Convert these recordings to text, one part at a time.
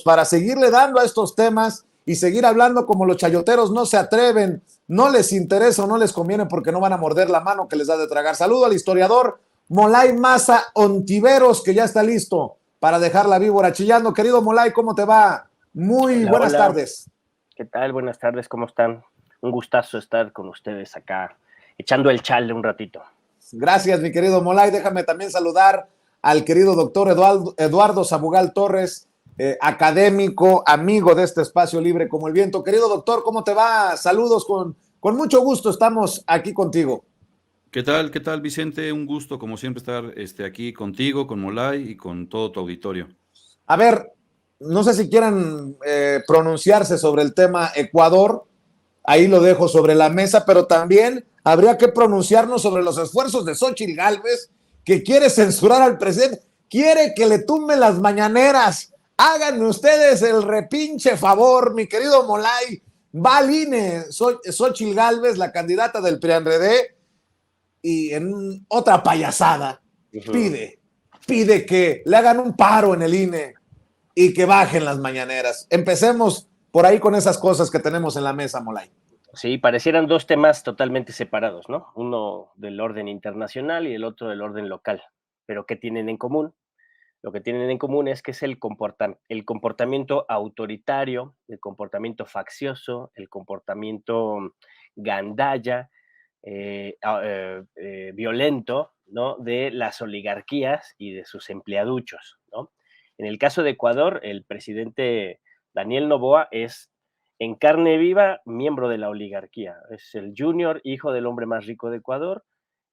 listos para seguirle dando a estos temas y seguir hablando como los chayoteros no se atreven, no les interesa o no les conviene porque no van a morder la mano que les da de tragar. Saludo al historiador Molay Maza Ontiveros, que ya está listo para dejar la víbora chillando. Querido Molay, ¿cómo te va? Muy Hola, buenas hola. tardes. ¿Qué tal? Buenas tardes, ¿cómo están? Un gustazo estar con ustedes acá, echando el chale un ratito. Gracias, mi querido Molay. Déjame también saludar al querido doctor Eduardo Sabugal Torres, académico, amigo de este espacio libre como el viento. Querido doctor, ¿cómo te va? Saludos, con mucho gusto estamos aquí contigo. ¿Qué tal, Vicente? Un gusto, como siempre, estar aquí contigo, con Molay y con todo tu auditorio. A ver, no sé si quieran pronunciarse sobre el tema Ecuador, ahí lo dejo sobre la mesa, pero también habría que pronunciarnos sobre los esfuerzos de Xóchitl Gálvez, que quiere censurar al presidente, quiere que le tumben las mañaneras. Háganme ustedes el repinche favor, mi querido Molay. Va al INE, Xóchitl Gálvez, la candidata del PRI-PRD, y en otra payasada pide que le hagan un paro en el INE y que bajen las mañaneras. Empecemos por ahí con esas cosas que tenemos en la mesa, Molay. Sí, parecieran dos temas totalmente separados, ¿no? Uno del orden internacional y el otro del orden local. Pero ¿qué tienen en común? Lo que tienen en común es que es el comportamiento autoritario, el comportamiento faccioso, el comportamiento gandalla, violento, ¿no? De las oligarquías y de sus empleaduchos, ¿no? En el caso de Ecuador, el presidente Daniel Noboa es en carne viva miembro de la oligarquía. Es el junior hijo del hombre más rico de Ecuador,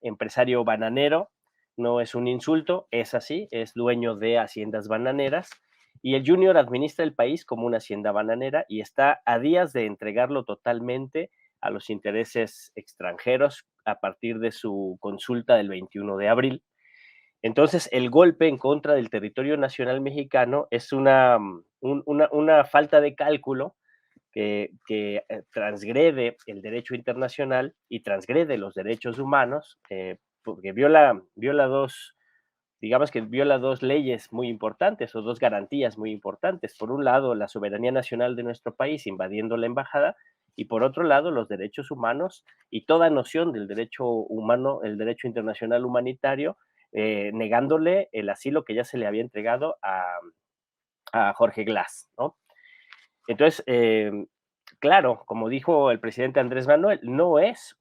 empresario bananero, no es un insulto, es así, es dueño de haciendas bananeras y el junior administra el país como una hacienda bananera y está a días de entregarlo totalmente a los intereses extranjeros a partir de su consulta del 21 de abril. Entonces, el golpe en contra del territorio nacional mexicano es una falta de cálculo que transgrede el derecho internacional y transgrede los derechos humanos, porque digamos que viola dos leyes muy importantes o dos garantías muy importantes. Por un lado, la soberanía nacional de nuestro país invadiendo la embajada y por otro lado, los derechos humanos y toda noción del derecho humano, el derecho internacional humanitario, negándole el asilo que ya se le había entregado a Jorge Glass, ¿no? Entonces, claro, como dijo el presidente Andrés Manuel, no es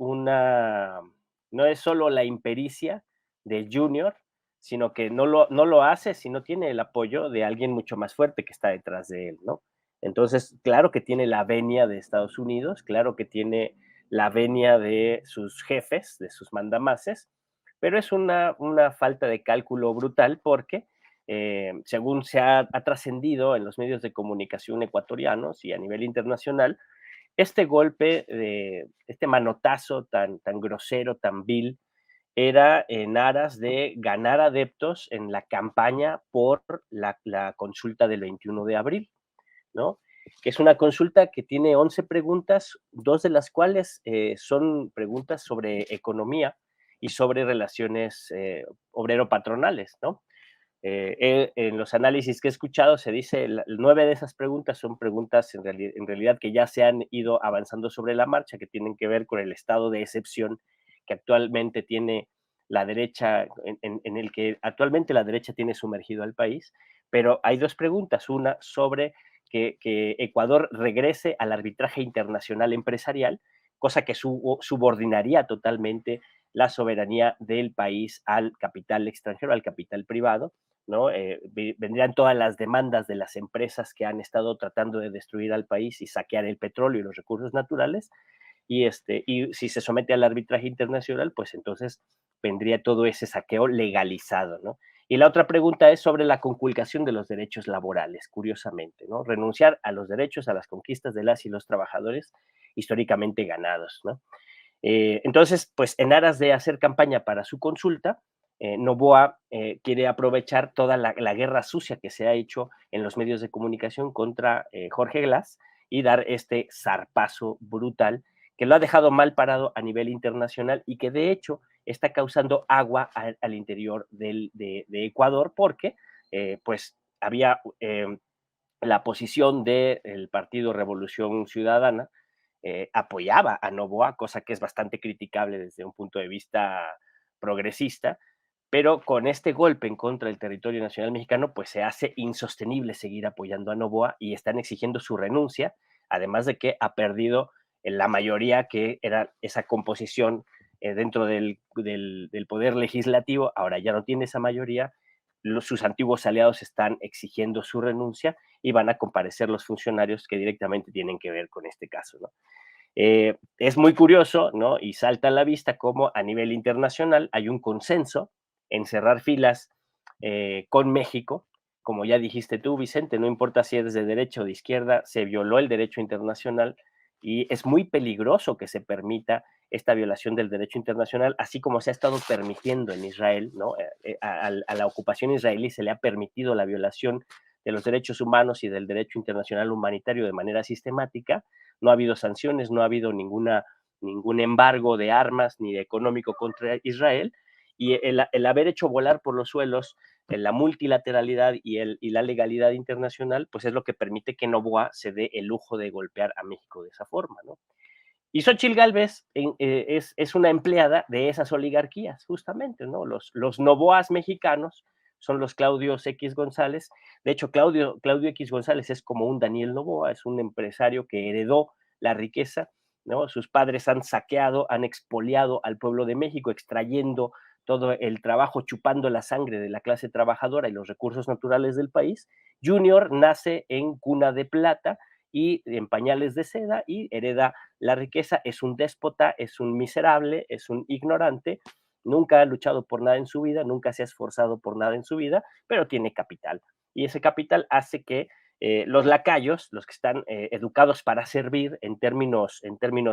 solo la impericia del junior, sino que no lo hace si no tiene el apoyo de alguien mucho más fuerte que está detrás de él, ¿no? Entonces, claro que tiene la venia de Estados Unidos, claro que tiene la venia de sus jefes, de sus mandamases, pero es una falta de cálculo brutal porque según se ha trascendido en los medios de comunicación ecuatorianos y a nivel internacional, este golpe, este manotazo tan grosero, tan vil, era en aras de ganar adeptos en la campaña por la consulta del 21 de abril, ¿no? Que es una consulta que tiene 11 preguntas, dos de las cuales son preguntas sobre economía y sobre relaciones obrero-patronales, ¿no? En los análisis que he escuchado se dice 9 de esas preguntas son preguntas en realidad que ya se han ido avanzando sobre la marcha, que tienen que ver con el estado de excepción que actualmente tiene la derecha, en el que actualmente la derecha tiene sumergido al país, pero hay dos preguntas, una sobre que Ecuador regrese al arbitraje internacional empresarial, cosa que subordinaría totalmente la soberanía del país al capital extranjero, al capital privado, ¿no? Vendrían todas las demandas de las empresas que han estado tratando de destruir al país y saquear el petróleo y los recursos naturales, y si se somete al arbitraje internacional, pues entonces vendría todo ese saqueo legalizado, ¿no? Y la otra pregunta es sobre la conculcación de los derechos laborales, curiosamente, ¿no? Renunciar a los derechos, a las conquistas de las y los trabajadores históricamente ganados, ¿no? Entonces, pues en aras de hacer campaña para su consulta, Noboa quiere aprovechar toda la guerra sucia que se ha hecho en los medios de comunicación contra Jorge Glass y dar este zarpazo brutal que lo ha dejado mal parado a nivel internacional y que de hecho está causando agua al interior de Ecuador porque pues había la posición del Partido Revolución Ciudadana apoyaba a Noboa, cosa que es bastante criticable desde un punto de vista progresista, pero con este golpe en contra del territorio nacional mexicano, pues se hace insostenible seguir apoyando a Noboa y están exigiendo su renuncia, además de que ha perdido la mayoría que era esa composición dentro del poder legislativo, ahora ya no tiene esa mayoría, sus antiguos aliados están exigiendo su renuncia y van a comparecer los funcionarios que directamente tienen que ver con este caso, ¿no? Es muy curioso, ¿no? Y salta a la vista cómo a nivel internacional hay un consenso en cerrar filas con México. Como ya dijiste tú, Vicente, no importa si eres de derecha o de izquierda, se violó el derecho internacional y es muy peligroso que se permita esta violación del derecho internacional, así como se ha estado permitiendo en Israel, ¿no? A la ocupación israelí se le ha permitido la violación de los derechos humanos y del derecho internacional humanitario de manera sistemática. No ha habido sanciones, no ha habido ningún embargo de armas ni de económico contra Israel, y el haber hecho volar por los suelos la multilateralidad y la legalidad internacional, pues es lo que permite que Noboa se dé el lujo de golpear a México de esa forma, ¿no? Y Xochitl Gálvez es una empleada de esas oligarquías, justamente, ¿no? Los Noboas mexicanos son los Claudios X González. De hecho, Claudio X González es como un Daniel Noboa, es un empresario que heredó la riqueza, ¿no? Sus padres han saqueado, han expoliado al pueblo de México, extrayendo todo el trabajo, chupando la sangre de la clase trabajadora y los recursos naturales del país. Junior nace en cuna de plata y en pañales de seda y hereda la riqueza, es un déspota, es un miserable, es un ignorante, nunca ha luchado por nada en su vida, nunca se ha esforzado por nada en su vida, pero tiene capital. Y ese capital hace que los lacayos, los que están educados para servir en términos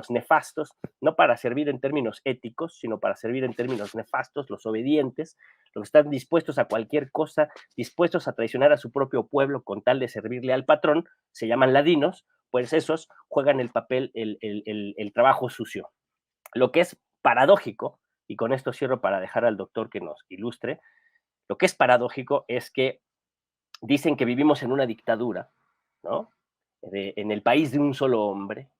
nefastos, no para servir en términos éticos, sino para servir en términos nefastos, los obedientes, los que están dispuestos a cualquier cosa, dispuestos a traicionar a su propio pueblo con tal de servirle al patrón, se llaman ladinos, pues esos juegan el papel, el trabajo sucio. Lo que es paradójico, y con esto cierro para dejar al doctor que nos ilustre, lo que es paradójico es que dicen que vivimos en una dictadura, ¿no? En el país de un solo hombre,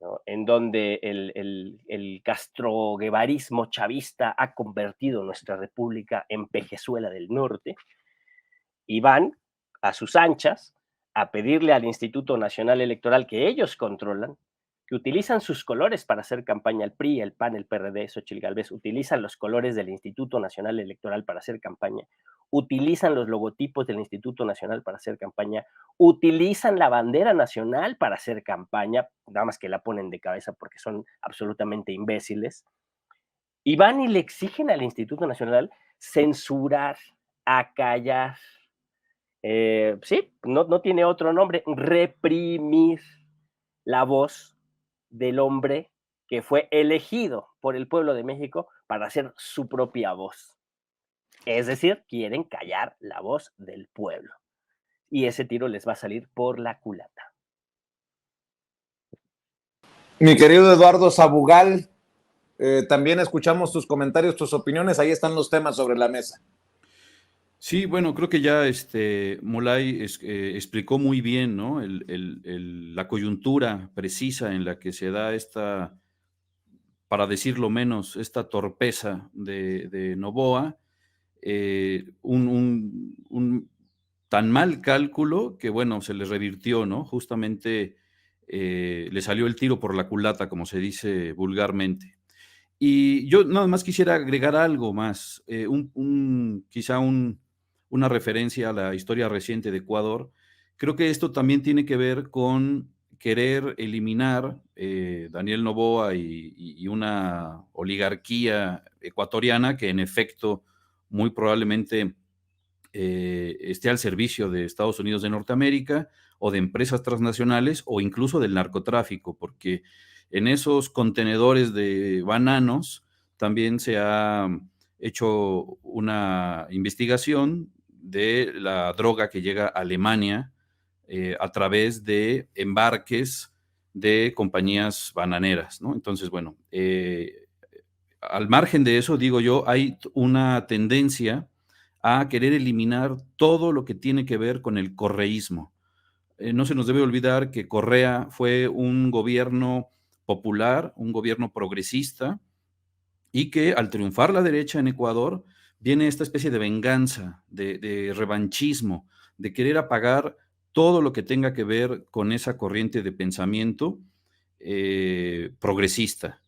¿no? En donde el castroguevarismo chavista ha convertido nuestra república en Pejezuela del Norte, y van a sus anchas a pedirle al Instituto Nacional Electoral que ellos controlan, que utilizan sus colores para hacer campaña, el PRI, el PAN, el PRD, Xochitl Gálvez, utilizan los colores del Instituto Nacional Electoral para hacer campaña, utilizan los logotipos del Instituto Nacional para hacer campaña, utilizan la bandera nacional para hacer campaña, nada más que la ponen de cabeza porque son absolutamente imbéciles, y van y le exigen al Instituto Nacional censurar, acallar, sí, no tiene otro nombre, reprimir la voz del hombre que fue elegido por el pueblo de México para hacer su propia voz. Es decir, quieren callar la voz del pueblo. Y ese tiro les va a salir por la culata. Mi querido Eduardo Sabugal, también escuchamos tus comentarios, tus opiniones. Ahí están los temas sobre la mesa. Sí, bueno, creo que ya Molay explicó muy bien, ¿no? La coyuntura precisa en la que se da esta, para decirlo menos, esta torpeza de Noboa, un tan mal cálculo que, bueno, se le revirtió, ¿no? Justamente le salió el tiro por la culata, como se dice vulgarmente. Y yo nada más quisiera agregar algo más, quizá una referencia a la historia reciente de Ecuador. Creo que esto también tiene que ver con querer eliminar Daniel Noboa y una oligarquía ecuatoriana que en efecto muy probablemente esté al servicio de Estados Unidos de Norteamérica o de empresas transnacionales o incluso del narcotráfico, porque en esos contenedores de bananos también se ha hecho una investigación de la droga que llega a Alemania a través de embarques de compañías bananeras, ¿no? Entonces, bueno, al margen de eso, digo yo, hay una tendencia a querer eliminar todo lo que tiene que ver con el correísmo, no se nos debe olvidar que Correa fue un gobierno popular, un gobierno progresista, y que al triunfar la derecha en Ecuador, viene esta especie de venganza, de revanchismo, de querer apagar todo lo que tenga que ver con esa corriente de pensamiento progresista.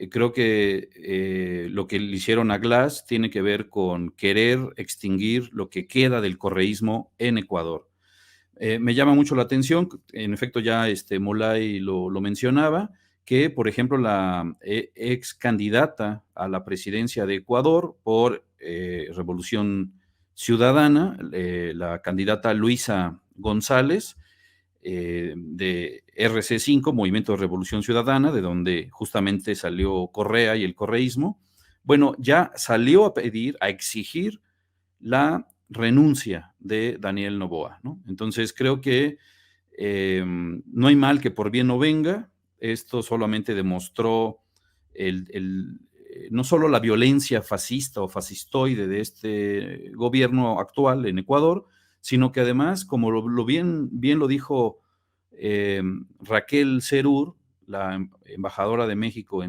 Creo que lo que le hicieron a Glass tiene que ver con querer extinguir lo que queda del correísmo en Ecuador. Me llama mucho la atención, en efecto ya Molay lo mencionaba, que por ejemplo la ex candidata a la presidencia de Ecuador por Revolución Ciudadana, la candidata Luisa González, de RC5, Movimiento de Revolución Ciudadana, de donde justamente salió Correa y el correísmo, bueno, ya salió a pedir, a exigir la renuncia de Daniel Noboa, ¿no? Entonces creo que no hay mal que por bien no venga. Esto solamente demostró no solo la violencia fascista o fascistoide de este gobierno actual en Ecuador, sino que además, como bien lo dijo Raquel Serur, la embajadora de México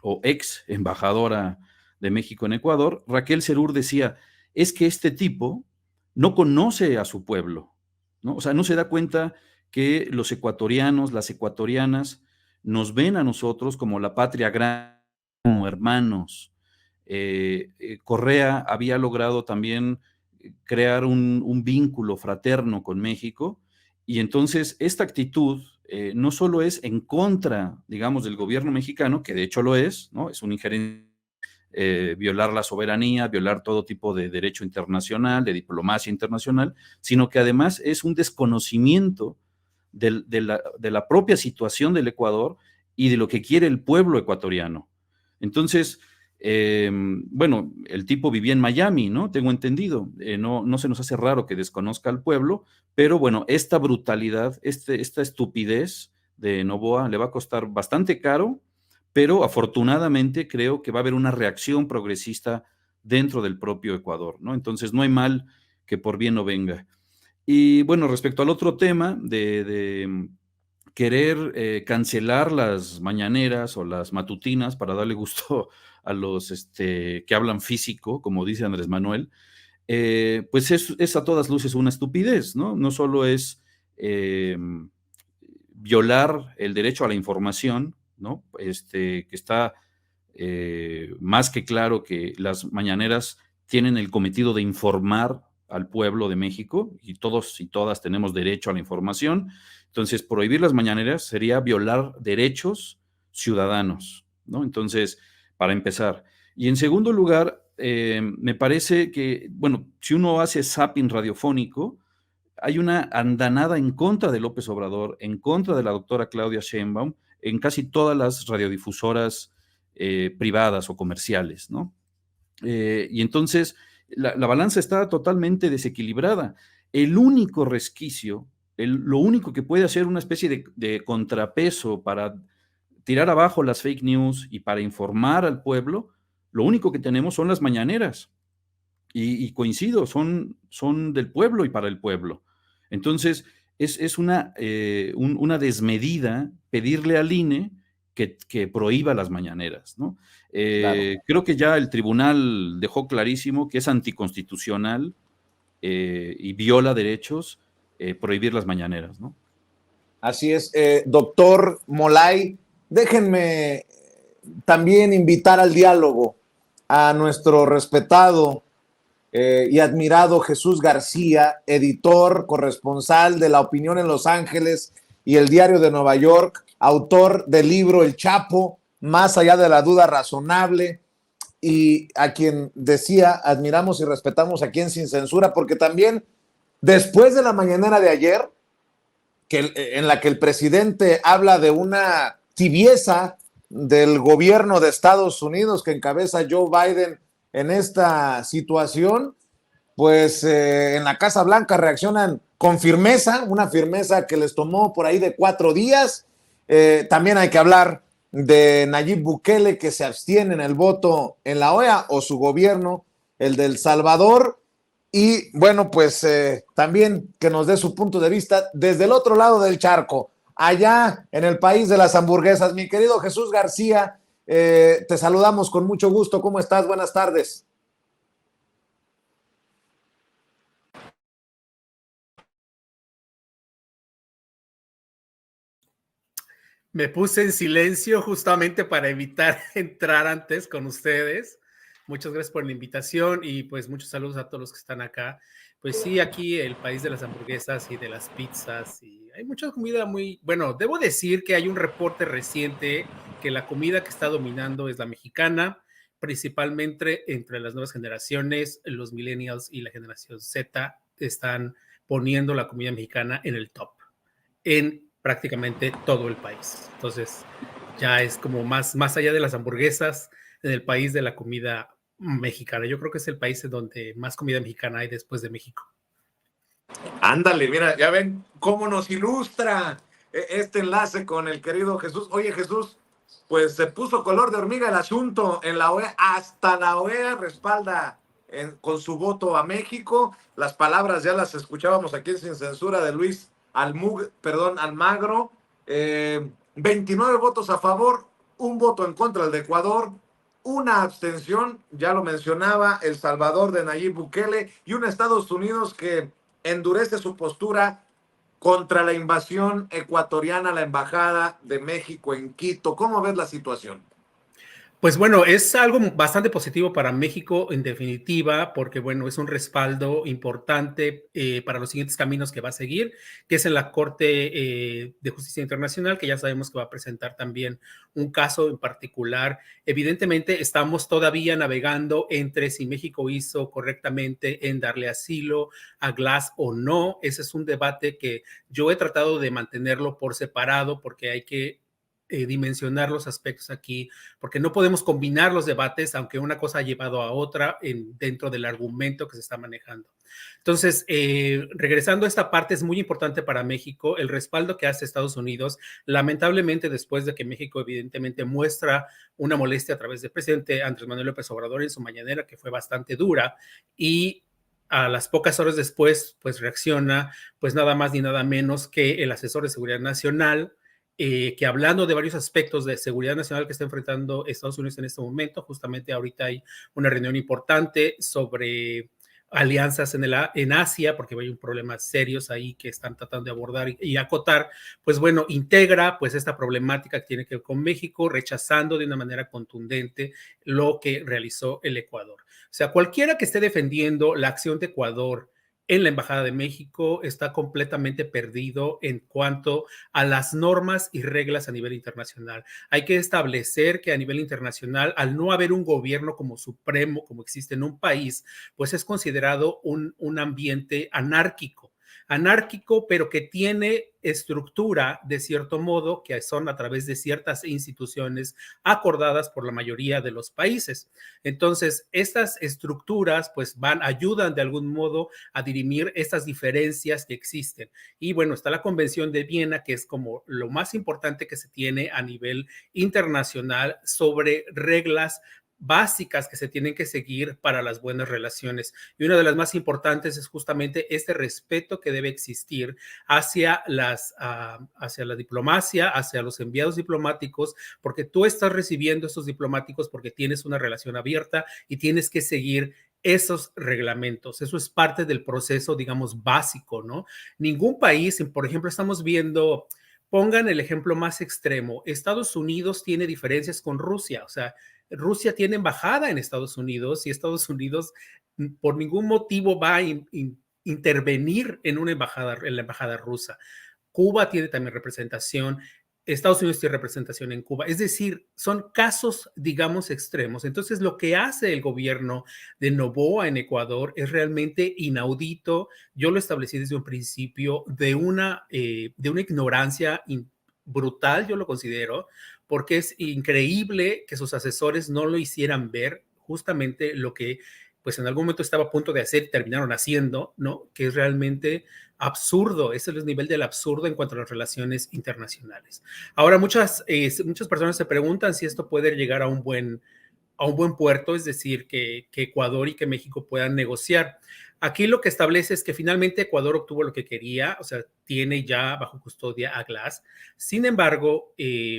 o ex embajadora de México en Ecuador, Raquel Serur decía, es que este tipo no conoce a su pueblo, ¿no? O sea, no se da cuenta que los ecuatorianos, las ecuatorianas, nos ven a nosotros como la patria grande, como hermanos. Correa había logrado también crear un vínculo fraterno con México, y entonces esta actitud no solo es en contra, digamos, del gobierno mexicano, que de hecho lo es, ¿no? Es una injerencia, violar la soberanía, violar todo tipo de derecho internacional, de diplomacia internacional, sino que además es un desconocimiento de la propia situación del Ecuador y de lo que quiere el pueblo ecuatoriano. Entonces, bueno, el tipo vivía en Miami, ¿no? Tengo entendido. No se nos hace raro que desconozca al pueblo, pero bueno, esta brutalidad, esta estupidez de Noboa le va a costar bastante caro, pero afortunadamente creo que va a haber una reacción progresista dentro del propio Ecuador, ¿no? Entonces no hay mal que por bien no venga. Y bueno, respecto al otro tema de querer cancelar las mañaneras o las matutinas para darle gusto a los que hablan físico, como dice Andrés Manuel, pues es a todas luces una estupidez, ¿no? No solo es violar el derecho a la información, ¿no? Que está más que claro que las mañaneras tienen el cometido de informar al pueblo de México, y todos y todas tenemos derecho a la información. Entonces, prohibir las mañaneras sería violar derechos ciudadanos, ¿no? Entonces, para empezar. Y en segundo lugar, me parece que, bueno, si uno hace zapping radiofónico, hay una andanada en contra de López Obrador, en contra de la doctora Claudia Sheinbaum, en casi todas las radiodifusoras privadas o comerciales, ¿no? Y entonces la balanza está totalmente desequilibrada. El único resquicio, lo único que puede hacer una especie de contrapeso para tirar abajo las fake news y para informar al pueblo, lo único que tenemos son las mañaneras. Y coincido, son del pueblo y para el pueblo. Entonces, es una desmedida pedirle al INE que prohíba las mañaneras, ¿no? Claro. Creo que ya el tribunal dejó clarísimo que es anticonstitucional y viola derechos prohibir las mañaneras, ¿no? Así es. Doctor Molay, déjenme también invitar al diálogo a nuestro respetado y admirado Jesús García, editor, corresponsal de La Opinión en Los Ángeles y El Diario de Nueva York, autor del libro El Chapo, Más allá de la duda razonable, y a quien decía, admiramos y respetamos aquí en Sin Censura, porque también después de la mañanera de ayer, en la que el presidente habla de una tibieza del gobierno de Estados Unidos que encabeza Joe Biden en esta situación, pues en la Casa Blanca reaccionan con firmeza, una firmeza que les tomó por ahí de 4 días. También hay que hablar de Nayib Bukele, que se abstiene en el voto en la OEA, o su gobierno, el de El Salvador. Y bueno, pues también que nos dé su punto de vista desde el otro lado del charco, allá en el país de las hamburguesas. Mi querido Jesús García, te saludamos con mucho gusto. ¿Cómo estás? Buenas tardes. Me puse en silencio justamente para evitar entrar antes con ustedes. Muchas gracias por la invitación y pues muchos saludos a todos los que están acá. Pues sí, aquí el país de las hamburguesas y de las pizzas y hay mucha comida muy... Bueno, debo decir que hay un reporte reciente que la comida que está dominando es la mexicana, principalmente entre las nuevas generaciones, los millennials y la generación Z están poniendo la comida mexicana en el top, en prácticamente todo el país. Entonces, ya es como más allá de las hamburguesas, en el país de la comida mexicana. Yo creo que es el país en donde más comida mexicana hay después de México. Ándale, mira, ya ven cómo nos ilustra este enlace con el querido Jesús. Oye, Jesús, pues se puso color de hormiga el asunto en la OEA. Hasta la OEA respalda con su voto a México. Las palabras ya las escuchábamos aquí en Sin Censura de Luis Almagro. 29 votos a favor, un voto en contra, el de Ecuador, una abstención, ya lo mencionaba, El Salvador de Nayib Bukele, y un Estados Unidos que endurece su postura contra la invasión ecuatoriana a la Embajada de México en Quito. ¿Cómo ves la situación? Pues bueno, es algo bastante positivo para México en definitiva, porque bueno, es un respaldo importante para los siguientes caminos que va a seguir, que es en la Corte de Justicia Internacional, que ya sabemos que va a presentar también un caso en particular. Evidentemente, estamos todavía navegando entre si México hizo correctamente en darle asilo a Glass o no. Ese es un debate que yo he tratado de mantenerlo por separado, porque hay que dimensionar los aspectos aquí, porque no podemos combinar los debates, aunque una cosa ha llevado a otra dentro del argumento que se está manejando. Entonces, regresando a esta parte, es muy importante para México el respaldo que hace Estados Unidos. Lamentablemente, después de que México evidentemente muestra una molestia a través del presidente Andrés Manuel López Obrador en su mañanera, que fue bastante dura, y a las pocas horas después, pues reacciona, pues nada más ni nada menos que el asesor de seguridad nacional, que hablando de varios aspectos de seguridad nacional que está enfrentando Estados Unidos en este momento, justamente ahorita hay una reunión importante sobre alianzas en Asia, porque hay problemas serios ahí que están tratando de abordar y acotar, pues bueno, integra pues esta problemática que tiene que ver con México, rechazando de una manera contundente lo que realizó el Ecuador. O sea, cualquiera que esté defendiendo la acción de Ecuador en la Embajada de México está completamente perdido en cuanto a las normas y reglas a nivel internacional. Hay que establecer que a nivel internacional, al no haber un gobierno como supremo, como existe en un país, pues es considerado un ambiente anárquico, pero que tiene estructura de cierto modo, que son a través de ciertas instituciones acordadas por la mayoría de los países. Entonces, estas estructuras pues ayudan de algún modo a dirimir estas diferencias que existen. Y bueno, está la Convención de Viena, que es como lo más importante que se tiene a nivel internacional sobre reglas básicas que se tienen que seguir para las buenas relaciones. Y una de las más importantes es justamente este respeto que debe existir hacia hacia la diplomacia, hacia los enviados diplomáticos, porque tú estás recibiendo estos diplomáticos porque tienes una relación abierta y tienes que seguir esos reglamentos. Eso es parte del proceso, digamos, básico, ¿no? Ningún país, por ejemplo, estamos viendo, pongan el ejemplo más extremo, Estados Unidos tiene diferencias con Rusia, o sea, Rusia tiene embajada en Estados Unidos y Estados Unidos por ningún motivo va a intervenir en una embajada, en la embajada rusa. Cuba tiene también representación, Estados Unidos tiene representación en Cuba. Es decir, son casos, digamos, extremos. Entonces, lo que hace el gobierno de Noboa en Ecuador es realmente inaudito. Yo lo establecí desde un principio de una ignorancia brutal, yo lo considero, porque es increíble que sus asesores no lo hicieran ver justamente lo que pues en algún momento estaba a punto de hacer y terminaron haciendo, ¿no? Que es realmente absurdo, ese es el nivel del absurdo en cuanto a las relaciones internacionales. Ahora, muchas personas se preguntan si esto puede llegar a un buen puerto, es decir, que Ecuador y que México puedan negociar. Aquí lo que establece es que finalmente Ecuador obtuvo lo que quería, o sea, tiene ya bajo custodia a Glass. Sin embargo,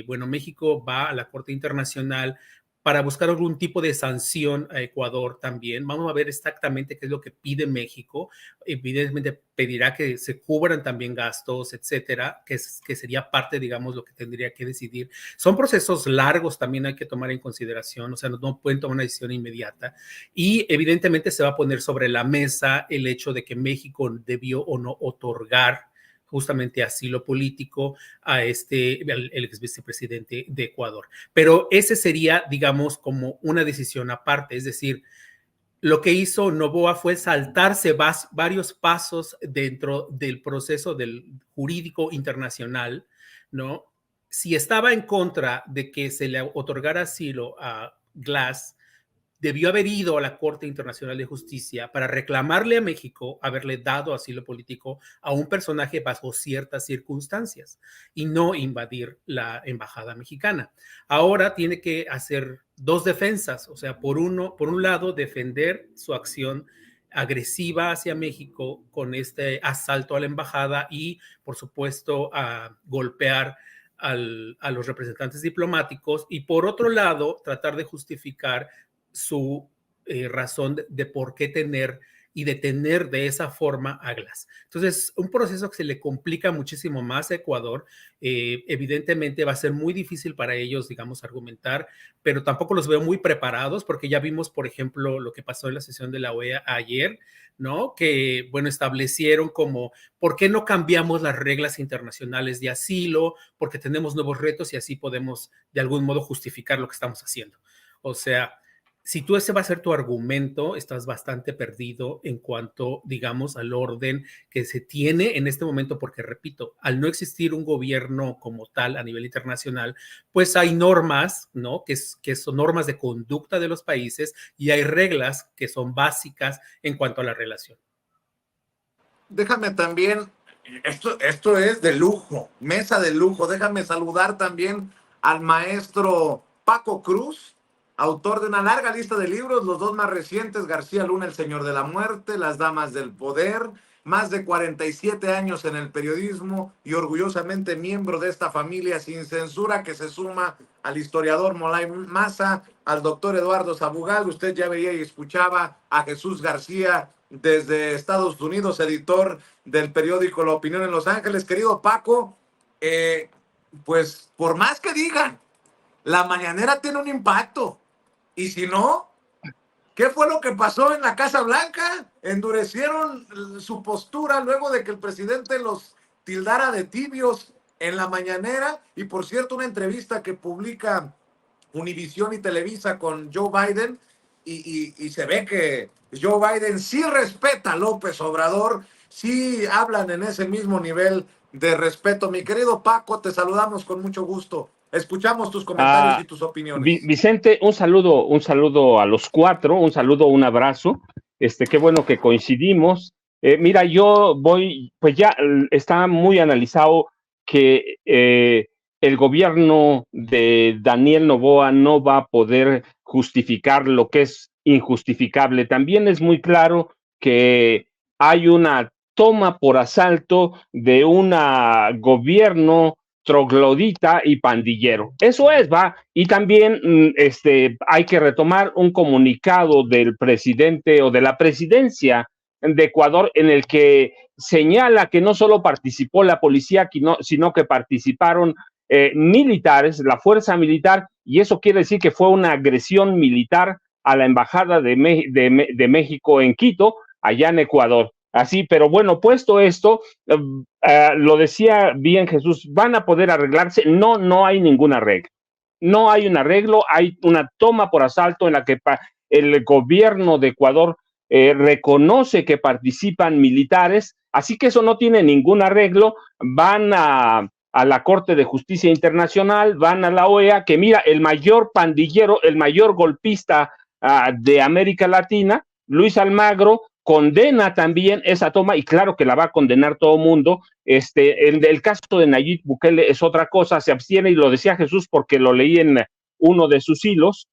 bueno, México va a la Corte Internacional para buscar algún tipo de sanción a Ecuador también. Vamos a ver exactamente qué es lo que pide México. Evidentemente pedirá que se cubran también gastos, etcétera, que sería parte, digamos, lo que tendría que decidir. Son procesos largos, también hay que tomar en consideración, o sea, no pueden tomar una decisión inmediata. Y evidentemente se va a poner sobre la mesa el hecho de que México debió o no otorgar justamente asilo político a el ex vicepresidente de Ecuador. Pero ese sería, digamos, como una decisión aparte, es decir, lo que hizo Noboa fue saltarse varios pasos dentro del proceso del jurídico internacional, ¿no? Si estaba en contra de que se le otorgara asilo a Glass, debió haber ido a la Corte Internacional de Justicia para reclamarle a México haberle dado asilo político a un personaje bajo ciertas circunstancias y no invadir la embajada mexicana. Ahora tiene que hacer dos defensas, o sea, por un lado, defender su acción agresiva hacia México con este asalto a la embajada y, por supuesto, a golpear a los representantes diplomáticos y, por otro lado, tratar de justificar su razón de por qué tener y detener de esa forma a Glass. Entonces, un proceso que se le complica muchísimo más a Ecuador, evidentemente va a ser muy difícil para ellos, digamos, argumentar, pero tampoco los veo muy preparados porque ya vimos, por ejemplo, lo que pasó en la sesión de la OEA ayer, ¿no? Que, bueno, establecieron como, ¿por qué no cambiamos las reglas internacionales de asilo? Porque tenemos nuevos retos y así podemos, de algún modo, justificar lo que estamos haciendo. O sea, si tú ese va a ser tu argumento, estás bastante perdido en cuanto, digamos, al orden que se tiene en este momento, porque, repito, al no existir un gobierno como tal a nivel internacional, pues hay normas, ¿no? Que son normas de conducta de los países y hay reglas que son básicas en cuanto a la relación. Déjame también, esto es de lujo, mesa de lujo. Déjame saludar también al maestro Paco Cruz, autor de una larga lista de libros, los dos más recientes, García Luna, El Señor de la Muerte, Las Damas del Poder, más de 47 años en el periodismo y orgullosamente miembro de esta familia sin censura que se suma al historiador Molay Maza, al doctor Eduardo Sabugal. Usted ya veía y escuchaba a Jesús García desde Estados Unidos, editor del periódico La Opinión en Los Ángeles. Querido Paco, pues por más que digan, la mañanera tiene un impacto. Y si no, ¿qué fue lo que pasó en la Casa Blanca? Endurecieron su postura luego de que el presidente los tildara de tibios en la mañanera. Y por cierto, una entrevista que publica Univisión y Televisa con Joe Biden, y se ve que Joe Biden sí respeta a López Obrador, sí hablan en ese mismo nivel de respeto. Mi querido Paco, te saludamos con mucho gusto. Escuchamos tus comentarios y tus opiniones. Vicente, un saludo a los cuatro, un abrazo. Qué bueno que coincidimos. Mira, yo voy, pues ya está muy analizado que el gobierno de Daniel Noboa no va a poder justificar lo que es injustificable. También es muy claro que hay una toma por asalto de un gobierno troglodita y pandillero. Eso es, va. Y también hay que retomar un comunicado del presidente o de la presidencia de Ecuador en el que señala que no solo participó la policía, sino que participaron militares, la fuerza militar, y eso quiere decir que fue una agresión militar a la embajada de México en Quito, allá en Ecuador. Así, pero bueno, puesto esto, lo decía bien Jesús, ¿van a poder arreglarse? No, no hay ningún arreglo. No hay un arreglo, hay una toma por asalto en la que el gobierno de Ecuador reconoce que participan militares, así que eso no tiene ningún arreglo. Van a la Corte de Justicia Internacional, van a la OEA, que mira, el mayor pandillero, el mayor golpista de América Latina, Luis Almagro, condena también esa toma, y claro que la va a condenar todo el mundo. En el caso de Nayib Bukele es otra cosa, se abstiene, y lo decía Jesús porque lo leí en uno de sus hilos.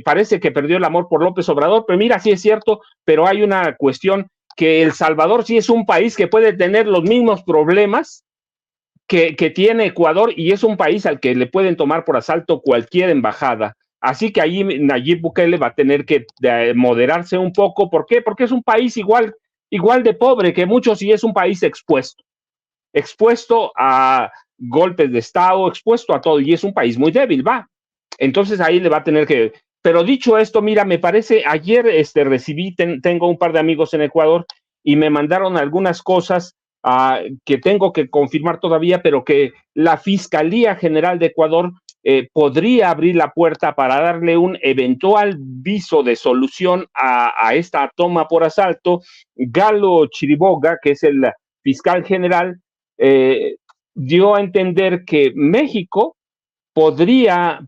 parece que perdió el amor por López Obrador, pero mira, sí es cierto, pero hay una cuestión que El Salvador sí es un país que puede tener los mismos problemas que tiene Ecuador y es un país al que le pueden tomar por asalto cualquier embajada. Así que ahí Nayib Bukele va a tener que moderarse un poco. ¿Por qué? Porque es un país igual de pobre que muchos y es un país expuesto a golpes de Estado, expuesto a todo y es un país muy débil, va. Entonces ahí le va a tener que... Pero dicho esto, mira, me parece, ayer recibí, tengo un par de amigos en Ecuador y me mandaron algunas cosas que tengo que confirmar todavía, pero que la Fiscalía General de Ecuador podría abrir la puerta para darle un eventual viso de solución a esta toma por asalto. Galo Chiriboga, que es el fiscal general, dio a entender que México podría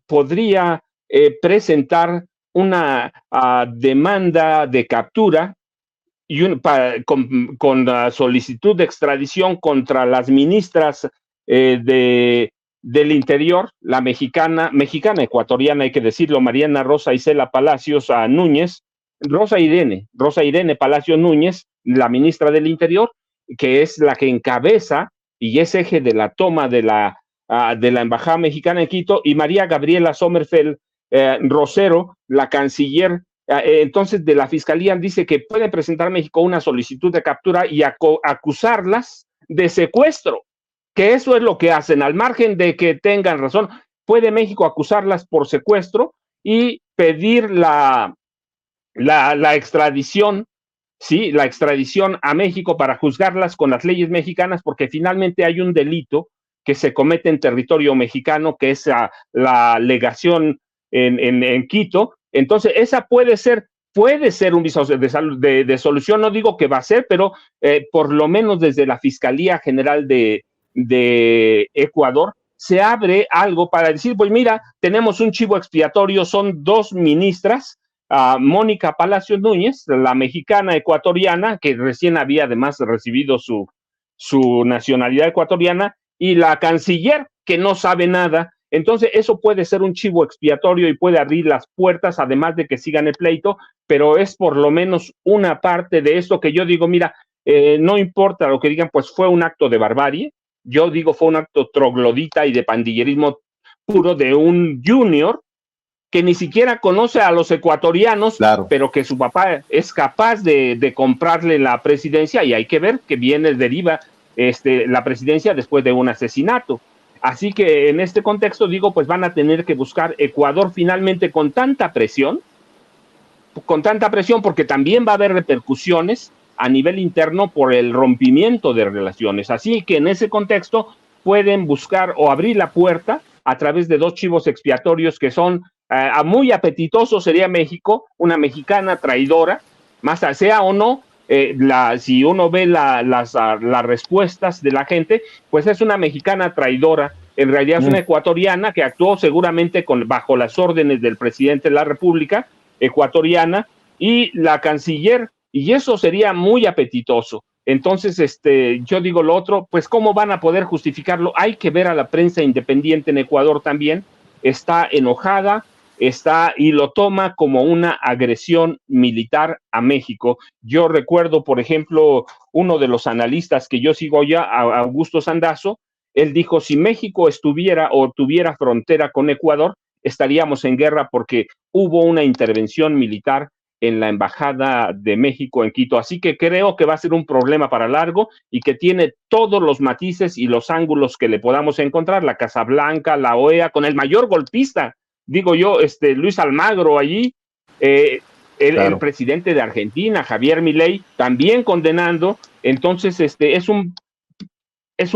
presentar una demanda de captura y con solicitud de extradición contra las ministras del Interior, la mexicana ecuatoriana, hay que decirlo, Mariana Rosa Isela Palacios Núñez, Rosa Irene Palacios Núñez, la ministra del Interior, que es la que encabeza y es eje de la toma de la Embajada Mexicana en Quito, y María Gabriela Sommerfeld Rosero, la canciller. Entonces, de la Fiscalía dice que puede presentar México una solicitud de captura y acusarlas de secuestro, que eso es lo que hacen, al margen de que tengan razón, puede México acusarlas por secuestro y pedir la extradición, ¿sí? La extradición a México para juzgarlas con las leyes mexicanas, porque finalmente hay un delito que se comete en territorio mexicano, que es la legación en Quito. Entonces, esa puede ser un viso de solución, no digo que va a ser, pero por lo menos desde la Fiscalía General de Ecuador se abre algo para decir, pues mira, tenemos un chivo expiatorio, son dos ministras, Mónica Palacios Núñez, la mexicana ecuatoriana, que recién había además recibido su nacionalidad ecuatoriana, y la canciller, que no sabe nada. Entonces, eso puede ser un chivo expiatorio y puede abrir las puertas, además de que sigan el pleito, pero es por lo menos una parte de esto que yo digo, mira, no importa lo que digan, pues fue un acto de barbarie. Yo digo, fue un acto troglodita y de pandillerismo puro de un junior que ni siquiera conoce a los ecuatorianos, claro, pero que su papá es capaz de comprarle la presidencia, y hay que ver que deriva la presidencia después de un asesinato. Así que en este contexto digo, pues van a tener que buscar Ecuador finalmente con tanta presión, porque también va a haber repercusiones a nivel interno por el rompimiento de relaciones. Así que en ese contexto pueden buscar o abrir la puerta a través de dos chivos expiatorios que son muy apetitosos. Sería México, una mexicana traidora, más sea o no, si uno ve las respuestas de la gente, pues es una mexicana traidora. En realidad es una ecuatoriana que actuó seguramente bajo las órdenes del presidente de la República ecuatoriana y la canciller, y eso sería muy apetitoso. Entonces, yo digo lo otro, pues ¿cómo van a poder justificarlo? Hay que ver a la prensa independiente en Ecuador también, está enojada, y lo toma como una agresión militar a México. Yo recuerdo, por ejemplo, uno de los analistas que yo sigo ya, Augusto Sandazo, él dijo, si México estuviera o tuviera frontera con Ecuador, estaríamos en guerra porque hubo una intervención militar en la Embajada de México en Quito. Así que creo que va a ser un problema para largo y que tiene todos los matices y los ángulos que le podamos encontrar, la Casa Blanca, la OEA, con el mayor golpista, digo yo, Luis Almagro allí, claro, el presidente de Argentina, Javier Milei, también condenando. Entonces, es un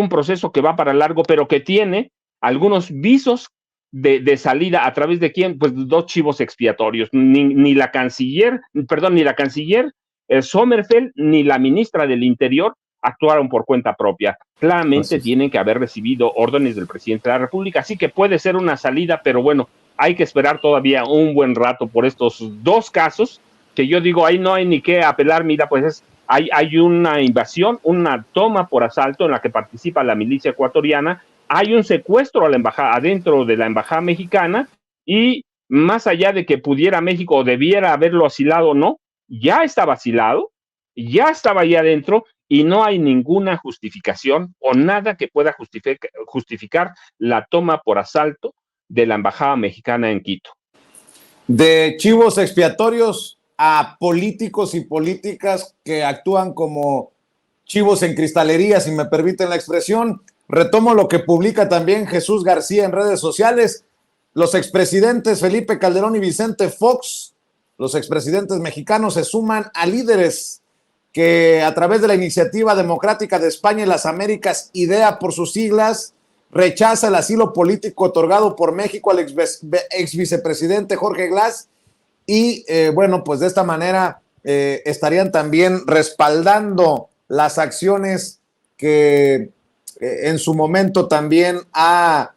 proceso que va para largo, pero que tiene algunos visos de salida. ¿A través de quién? Pues dos chivos expiatorios. Ni la canciller Sommerfeld, ni la ministra del Interior actuaron por cuenta propia. Claramente tienen que haber recibido órdenes del presidente de la República, así que puede ser una salida, pero bueno, hay que esperar todavía un buen rato por estos dos casos, que yo digo, ahí no hay ni qué apelar. Mira, pues hay una invasión, una toma por asalto en la que participa la milicia ecuatoriana, hay un secuestro a la embajada, adentro de la embajada mexicana, y más allá de que pudiera México o debiera haberlo asilado o no, ya estaba asilado, ya estaba ahí adentro y no hay ninguna justificación o nada que pueda justificar la toma por asalto de la embajada mexicana en Quito. De chivos expiatorios a políticos y políticas que actúan como chivos en cristalería, si me permiten la expresión. Retomo lo que publica también Jesús García en redes sociales. Los expresidentes Felipe Calderón y Vicente Fox, los expresidentes mexicanos, se suman a líderes que a través de la Iniciativa Democrática de España y las Américas, IDEA por sus siglas, rechaza el asilo político otorgado por México al ex vicepresidente Jorge Glass y bueno, pues de esta manera estarían también respaldando las acciones que en su momento también ha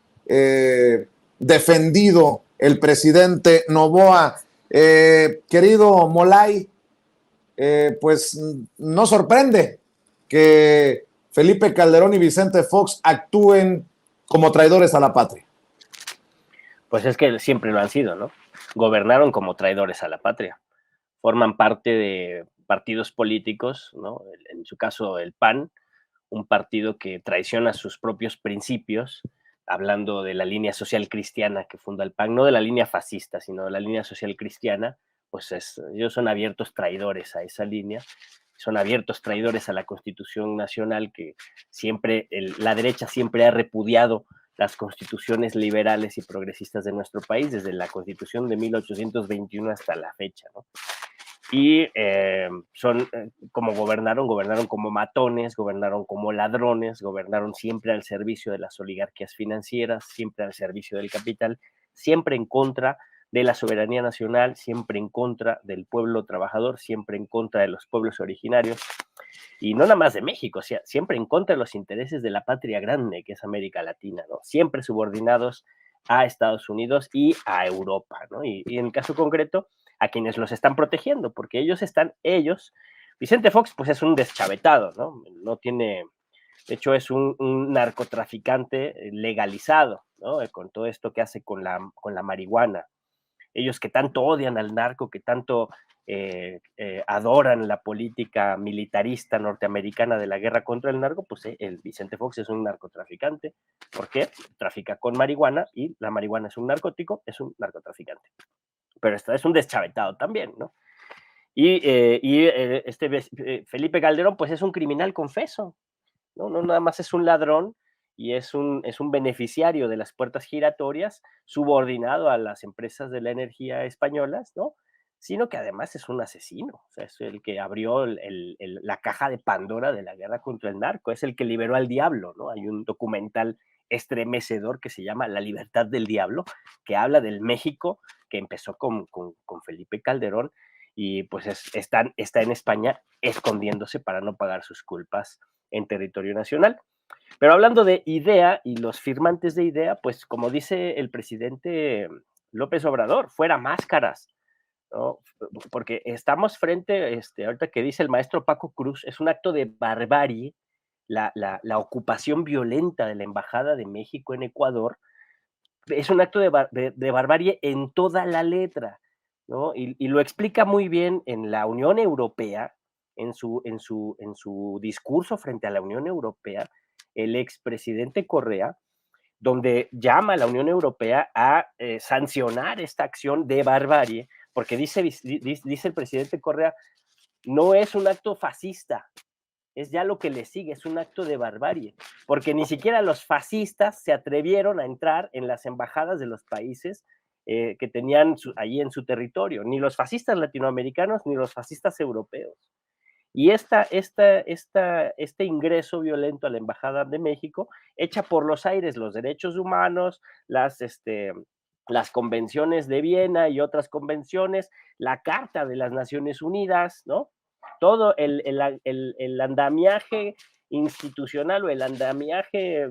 defendido el presidente Noboa. Querido Molay, pues no sorprende que Felipe Calderón y Vicente Fox actúen como traidores a la patria. Pues es que siempre lo han sido, ¿no? Gobernaron como traidores a la patria. Forman parte de partidos políticos, ¿no? En su caso el PAN, un partido que traiciona sus propios principios, hablando de la línea social cristiana que funda el PAN, no de la línea fascista, sino de la línea social cristiana, pues ellos son abiertos traidores a esa línea, son abiertos traidores a la Constitución Nacional, que siempre, la derecha siempre ha repudiado las constituciones liberales y progresistas de nuestro país, desde la Constitución de 1821 hasta la fecha, ¿no? Y como gobernaron como matones, gobernaron como ladrones, gobernaron siempre al servicio de las oligarquías financieras, siempre al servicio del capital, siempre en contra de la soberanía nacional, siempre en contra del pueblo trabajador, siempre en contra de los pueblos originarios, y no nada más de México, o sea, siempre en contra de los intereses de la patria grande, que es América Latina, ¿no? Siempre subordinados a Estados Unidos y a Europa, ¿no? Y en el caso concreto, a quienes los están protegiendo, porque Vicente Fox, pues es un deschavetado, ¿no? No tiene, de hecho es un narcotraficante legalizado, ¿no? Con todo esto que hace con la marihuana. Ellos que tanto odian al narco, que tanto adoran la política militarista norteamericana de la guerra contra el narco, pues el Vicente Fox es un narcotraficante. ¿Por qué? Trafica con marihuana y la marihuana es un narcótico, es un narcotraficante. Pero esto es un deschavetado también, ¿no? Y Felipe Calderón, pues es un criminal confeso, ¿no? No nada más es un ladrón y es un beneficiario de las puertas giratorias, subordinado a las empresas de la energía españolas, ¿no? Sino que además es un asesino, o sea, es el que abrió la caja de Pandora de la guerra contra el narco, es el que liberó al diablo, ¿no? Hay un documental estremecedor que se llama La libertad del diablo, que habla del México que empezó con Felipe Calderón y pues está en España escondiéndose para no pagar sus culpas en territorio nacional. Pero hablando de IDEA y los firmantes de IDEA, pues como dice el presidente López Obrador, fuera máscaras, ¿no? Porque estamos frente, ahorita que dice el maestro Paco Cruz, es un acto de barbarie, la ocupación violenta de la Embajada de México en Ecuador, es un acto de barbarie en toda la letra, ¿no? Y lo explica muy bien en la Unión Europea, en su discurso frente a la Unión Europea, el expresidente Correa, donde llama a la Unión Europea a sancionar esta acción de barbarie, porque dice el presidente Correa, no es un acto fascista, es ya lo que le sigue, es un acto de barbarie, porque ni siquiera los fascistas se atrevieron a entrar en las embajadas de los países que tenían allí en su territorio, ni los fascistas latinoamericanos ni los fascistas europeos. Y este ingreso violento a la Embajada de México echa por los aires los derechos humanos, las convenciones de Viena y otras convenciones, la Carta de las Naciones Unidas, ¿no? Todo el andamiaje institucional o el andamiaje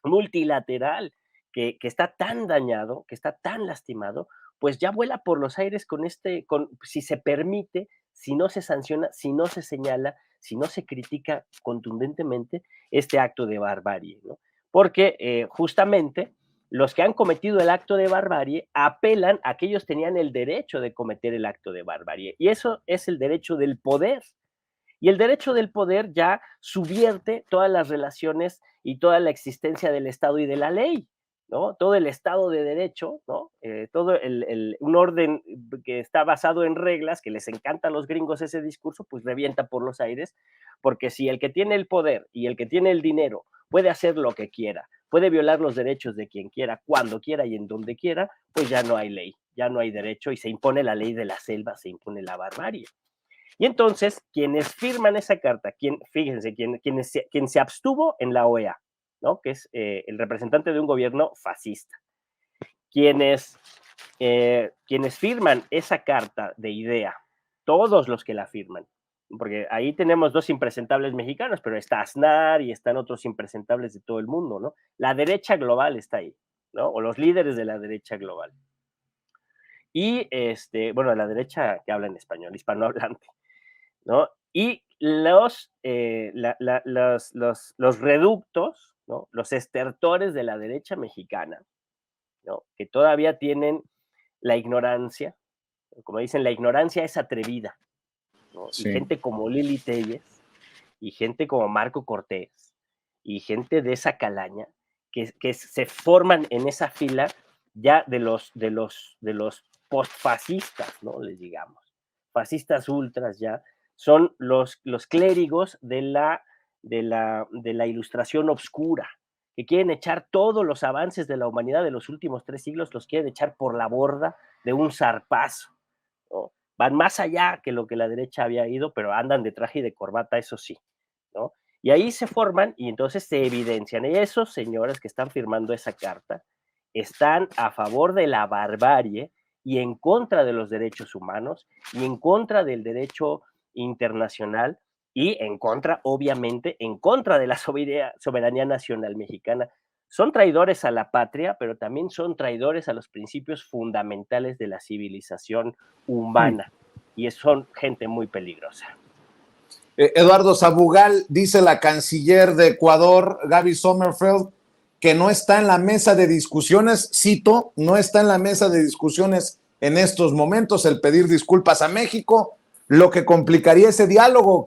multilateral que está tan dañado, que está tan lastimado, pues ya vuela por los aires si se permite, si no se sanciona, si no se señala, si no se critica contundentemente este acto de barbarie, ¿no? Porque justamente los que han cometido el acto de barbarie apelan a que ellos tenían el derecho de cometer el acto de barbarie. Y eso es el derecho del poder. Y el derecho del poder ya subvierte todas las relaciones y toda la existencia del Estado y de la ley, ¿no? Todo el Estado de Derecho, ¿no? Todo un orden que está basado en reglas, que les encanta a los gringos ese discurso, pues revienta por los aires, porque si el que tiene el poder y el que tiene el dinero puede hacer lo que quiera, puede violar los derechos de quien quiera, cuando quiera y en donde quiera, pues ya no hay ley, ya no hay derecho y se impone la ley de la selva, se impone la barbarie. Y entonces, quienes firman esa carta, fíjense, quien se abstuvo en la OEA, ¿no? Que es el representante de un gobierno fascista. Quienes firman esa carta de idea, todos los que la firman, porque ahí tenemos dos impresentables mexicanos, pero está Aznar y están otros impresentables de todo el mundo, ¿no? La derecha global está ahí, ¿no? O los líderes de la derecha global. Y, bueno, la derecha que habla en español, hispanohablante, ¿no? Y los reductos, ¿no? Los estertores de la derecha mexicana, ¿no? Que todavía tienen la ignorancia, como dicen, la ignorancia es atrevida, ¿no? Sí. Y gente como Lili Telles, y gente como Marco Cortés, y gente de esa calaña, que se forman en esa fila ya de los postfascistas, ¿no? Les digamos, fascistas ultras ya, son los clérigos de la ilustración obscura, que quieren echar todos los avances de la humanidad de los últimos 3 siglos, los quieren echar por la borda de un zarpazo, ¿no? Van más allá que lo que la derecha había ido, pero andan de traje y de corbata, eso sí, ¿no? Y ahí se forman y entonces se evidencian. Y esos señores que están firmando esa carta están a favor de la barbarie y en contra de los derechos humanos y en contra del derecho internacional y en contra, obviamente, en contra de la soberanía nacional mexicana. Son traidores a la patria, pero también son traidores a los principios fundamentales de la civilización humana. Y son gente muy peligrosa. Eduardo Sabugal, dice la canciller de Ecuador, Gaby Sommerfeld, que no está en la mesa de discusiones, cito, no está en la mesa de discusiones en estos momentos el pedir disculpas a México, lo que complicaría ese diálogo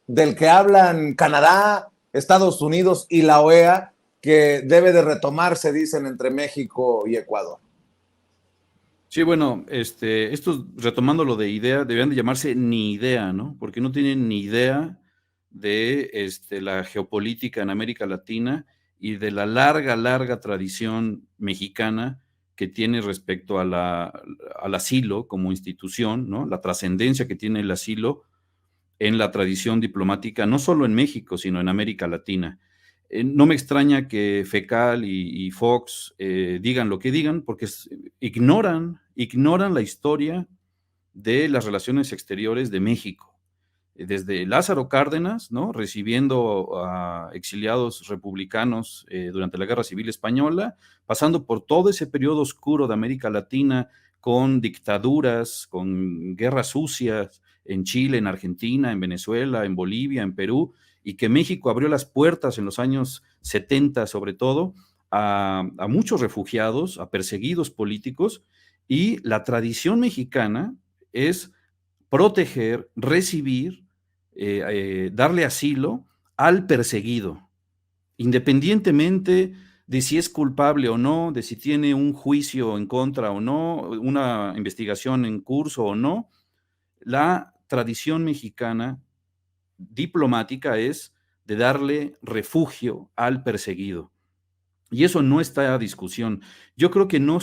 del que hablan Canadá, Estados Unidos y la OEA, que debe de retomarse, dicen, entre México y Ecuador. Sí, bueno, estos, retomando lo de idea, deberían de llamarse ni idea, ¿no? Porque no tienen ni idea de la geopolítica en América Latina y de la larga tradición mexicana que tiene respecto al asilo como institución, ¿no? La trascendencia que tiene el asilo en la tradición diplomática, no solo en México, sino en América Latina. No me extraña que Fecal y Fox digan lo que digan, porque ignoran la historia de las relaciones exteriores de México. Desde Lázaro Cárdenas, ¿no? Recibiendo a exiliados republicanos durante la Guerra Civil Española, pasando por todo ese periodo oscuro de América Latina, con dictaduras, con guerras sucias en Chile, en Argentina, en Venezuela, en Bolivia, en Perú, y que México abrió las puertas en los años 70, sobre todo, a muchos refugiados, a perseguidos políticos, y la tradición mexicana es proteger, recibir, darle asilo al perseguido, independientemente de si es culpable o no, de si tiene un juicio en contra o no, una investigación en curso o no. La tradición mexicana diplomática es de darle refugio al perseguido. Y eso no está a discusión. Yo creo que no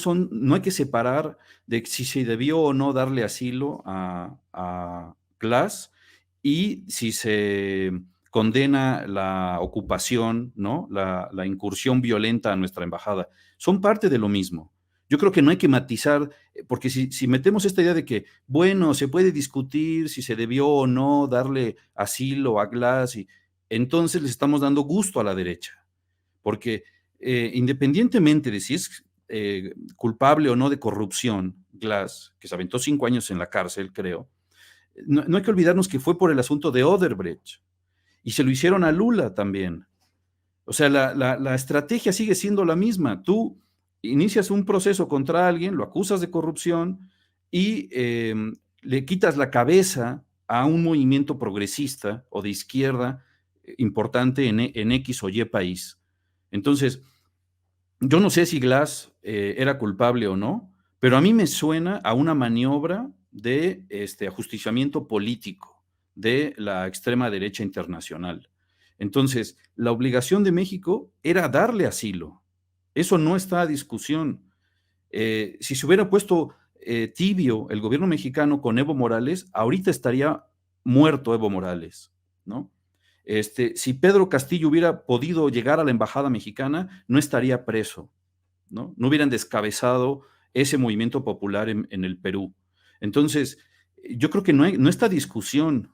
hay que separar de si se debió o no darle asilo a Glass y si se condena la ocupación, ¿no? La incursión violenta a nuestra embajada. Son parte de lo mismo. Yo creo que no hay que matizar, porque si metemos esta idea de que, bueno, se puede discutir si se debió o no darle asilo a Glass, entonces les estamos dando gusto a la derecha, porque independientemente de si es culpable o no de corrupción, Glass, que se aventó 5 años en la cárcel, creo, no hay que olvidarnos que fue por el asunto de Odebrecht, y se lo hicieron a Lula también. O sea, la estrategia sigue siendo la misma. Tú inicias un proceso contra alguien, lo acusas de corrupción y le quitas la cabeza a un movimiento progresista o de izquierda importante en X o Y país. Entonces, yo no sé si Glass era culpable o no, pero a mí me suena a una maniobra de ajusticiamiento político de la extrema derecha internacional. Entonces, la obligación de México era darle asilo. Eso no está a discusión. Si se hubiera puesto tibio el gobierno mexicano con Evo Morales, ahorita estaría muerto Evo Morales, ¿no? Si Pedro Castillo hubiera podido llegar a la embajada mexicana, no estaría preso, ¿no? No hubieran descabezado ese movimiento popular en el Perú. Entonces, yo creo que no está discusión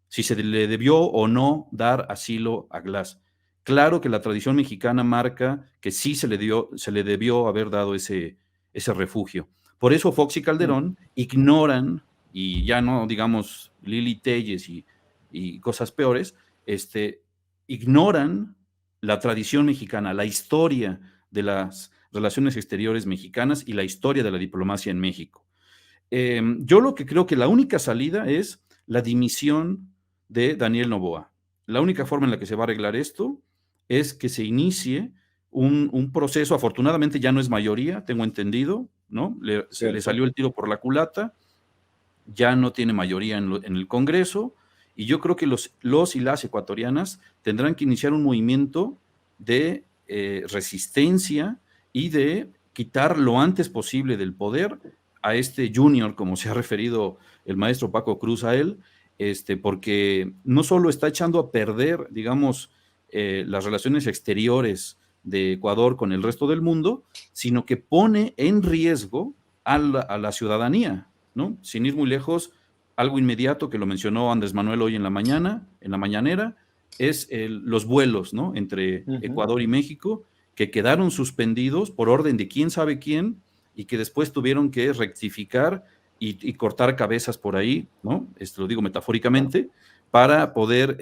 si se le debió o no dar asilo a Glass. Claro que la tradición mexicana marca que sí se le debió haber dado ese refugio. Por eso Fox y Calderón ignoran, y ya no digamos Lili Telles y cosas peores, ignoran la tradición mexicana, la historia de las relaciones exteriores mexicanas y la historia de la diplomacia en México. Yo lo que creo que la única salida es la dimisión de Daniel Noboa. La única forma en la que se va a arreglar esto es que se inicie un proceso. Afortunadamente ya no es mayoría, tengo entendido, ¿no? Se le salió el tiro por la culata, ya no tiene mayoría en el Congreso, y yo creo que los y las ecuatorianas tendrán que iniciar un movimiento de resistencia y de quitar lo antes posible del poder a este junior, como se ha referido el maestro Paco Cruz a él, porque no solo está echando a perder, digamos, las relaciones exteriores de Ecuador con el resto del mundo, sino que pone en riesgo a la ciudadanía, ¿no? Sin ir muy lejos, algo inmediato que lo mencionó Andrés Manuel hoy en la mañanera, es los vuelos, ¿no? Entre Ecuador y México, que quedaron suspendidos por orden de quién sabe quién, y que después tuvieron que rectificar y cortar cabezas por ahí, ¿no? Lo digo metafóricamente, para poder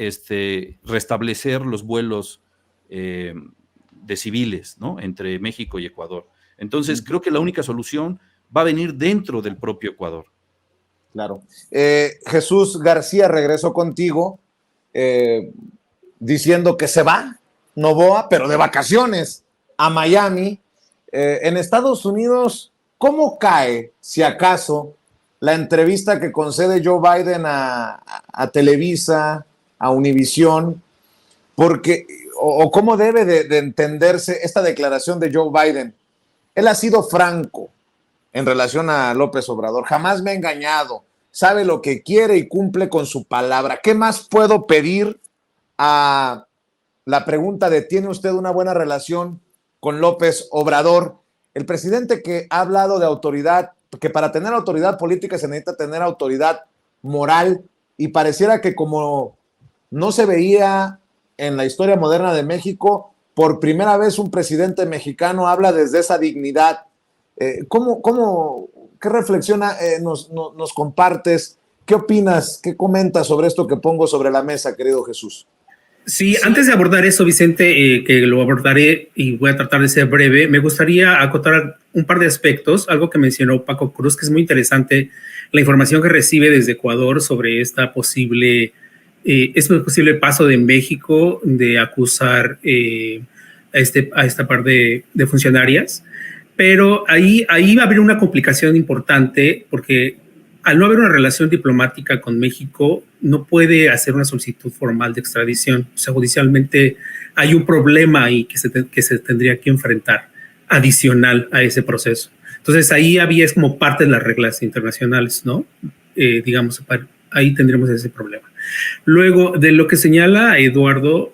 restablecer los vuelos de civiles, ¿no? Entre México y Ecuador. Entonces, creo que la única solución va a venir dentro del propio Ecuador. Claro. Jesús García, regreso contigo, diciendo que se va Noboa, pero de vacaciones a Miami. En Estados Unidos, ¿cómo cae, si acaso, la entrevista que concede Joe Biden a Televisa, a Univisión? Porque, o cómo debe de entenderse esta declaración de Joe Biden. Él ha sido franco en relación a López Obrador. Jamás me ha engañado. Sabe lo que quiere y cumple con su palabra. ¿Qué más puedo pedir? A la pregunta de ¿tiene usted una buena relación con López Obrador? El presidente que ha hablado de autoridad, que para tener autoridad política se necesita tener autoridad moral, y pareciera que como no se veía en la historia moderna de México, por primera vez un presidente mexicano habla desde esa dignidad. ¿Qué reflexión nos compartes? ¿Qué opinas? ¿Qué comentas sobre esto que pongo sobre la mesa, querido Jesús? Sí, antes de abordar eso, Vicente, que lo abordaré y voy a tratar de ser breve, me gustaría acotar un par de aspectos, algo que mencionó Paco Cruz, que es muy interesante, la información que recibe desde Ecuador sobre este posible paso de México de acusar a esta par de funcionarias. Pero ahí va a haber una complicación importante, porque al no haber una relación diplomática con México, no puede hacer una solicitud formal de extradición. O sea, judicialmente hay un problema ahí que se tendría que enfrentar adicional a ese proceso. Entonces ahí es como parte de las reglas internacionales, ¿no? Digamos, ahí tendremos ese problema. Luego, de lo que señala Eduardo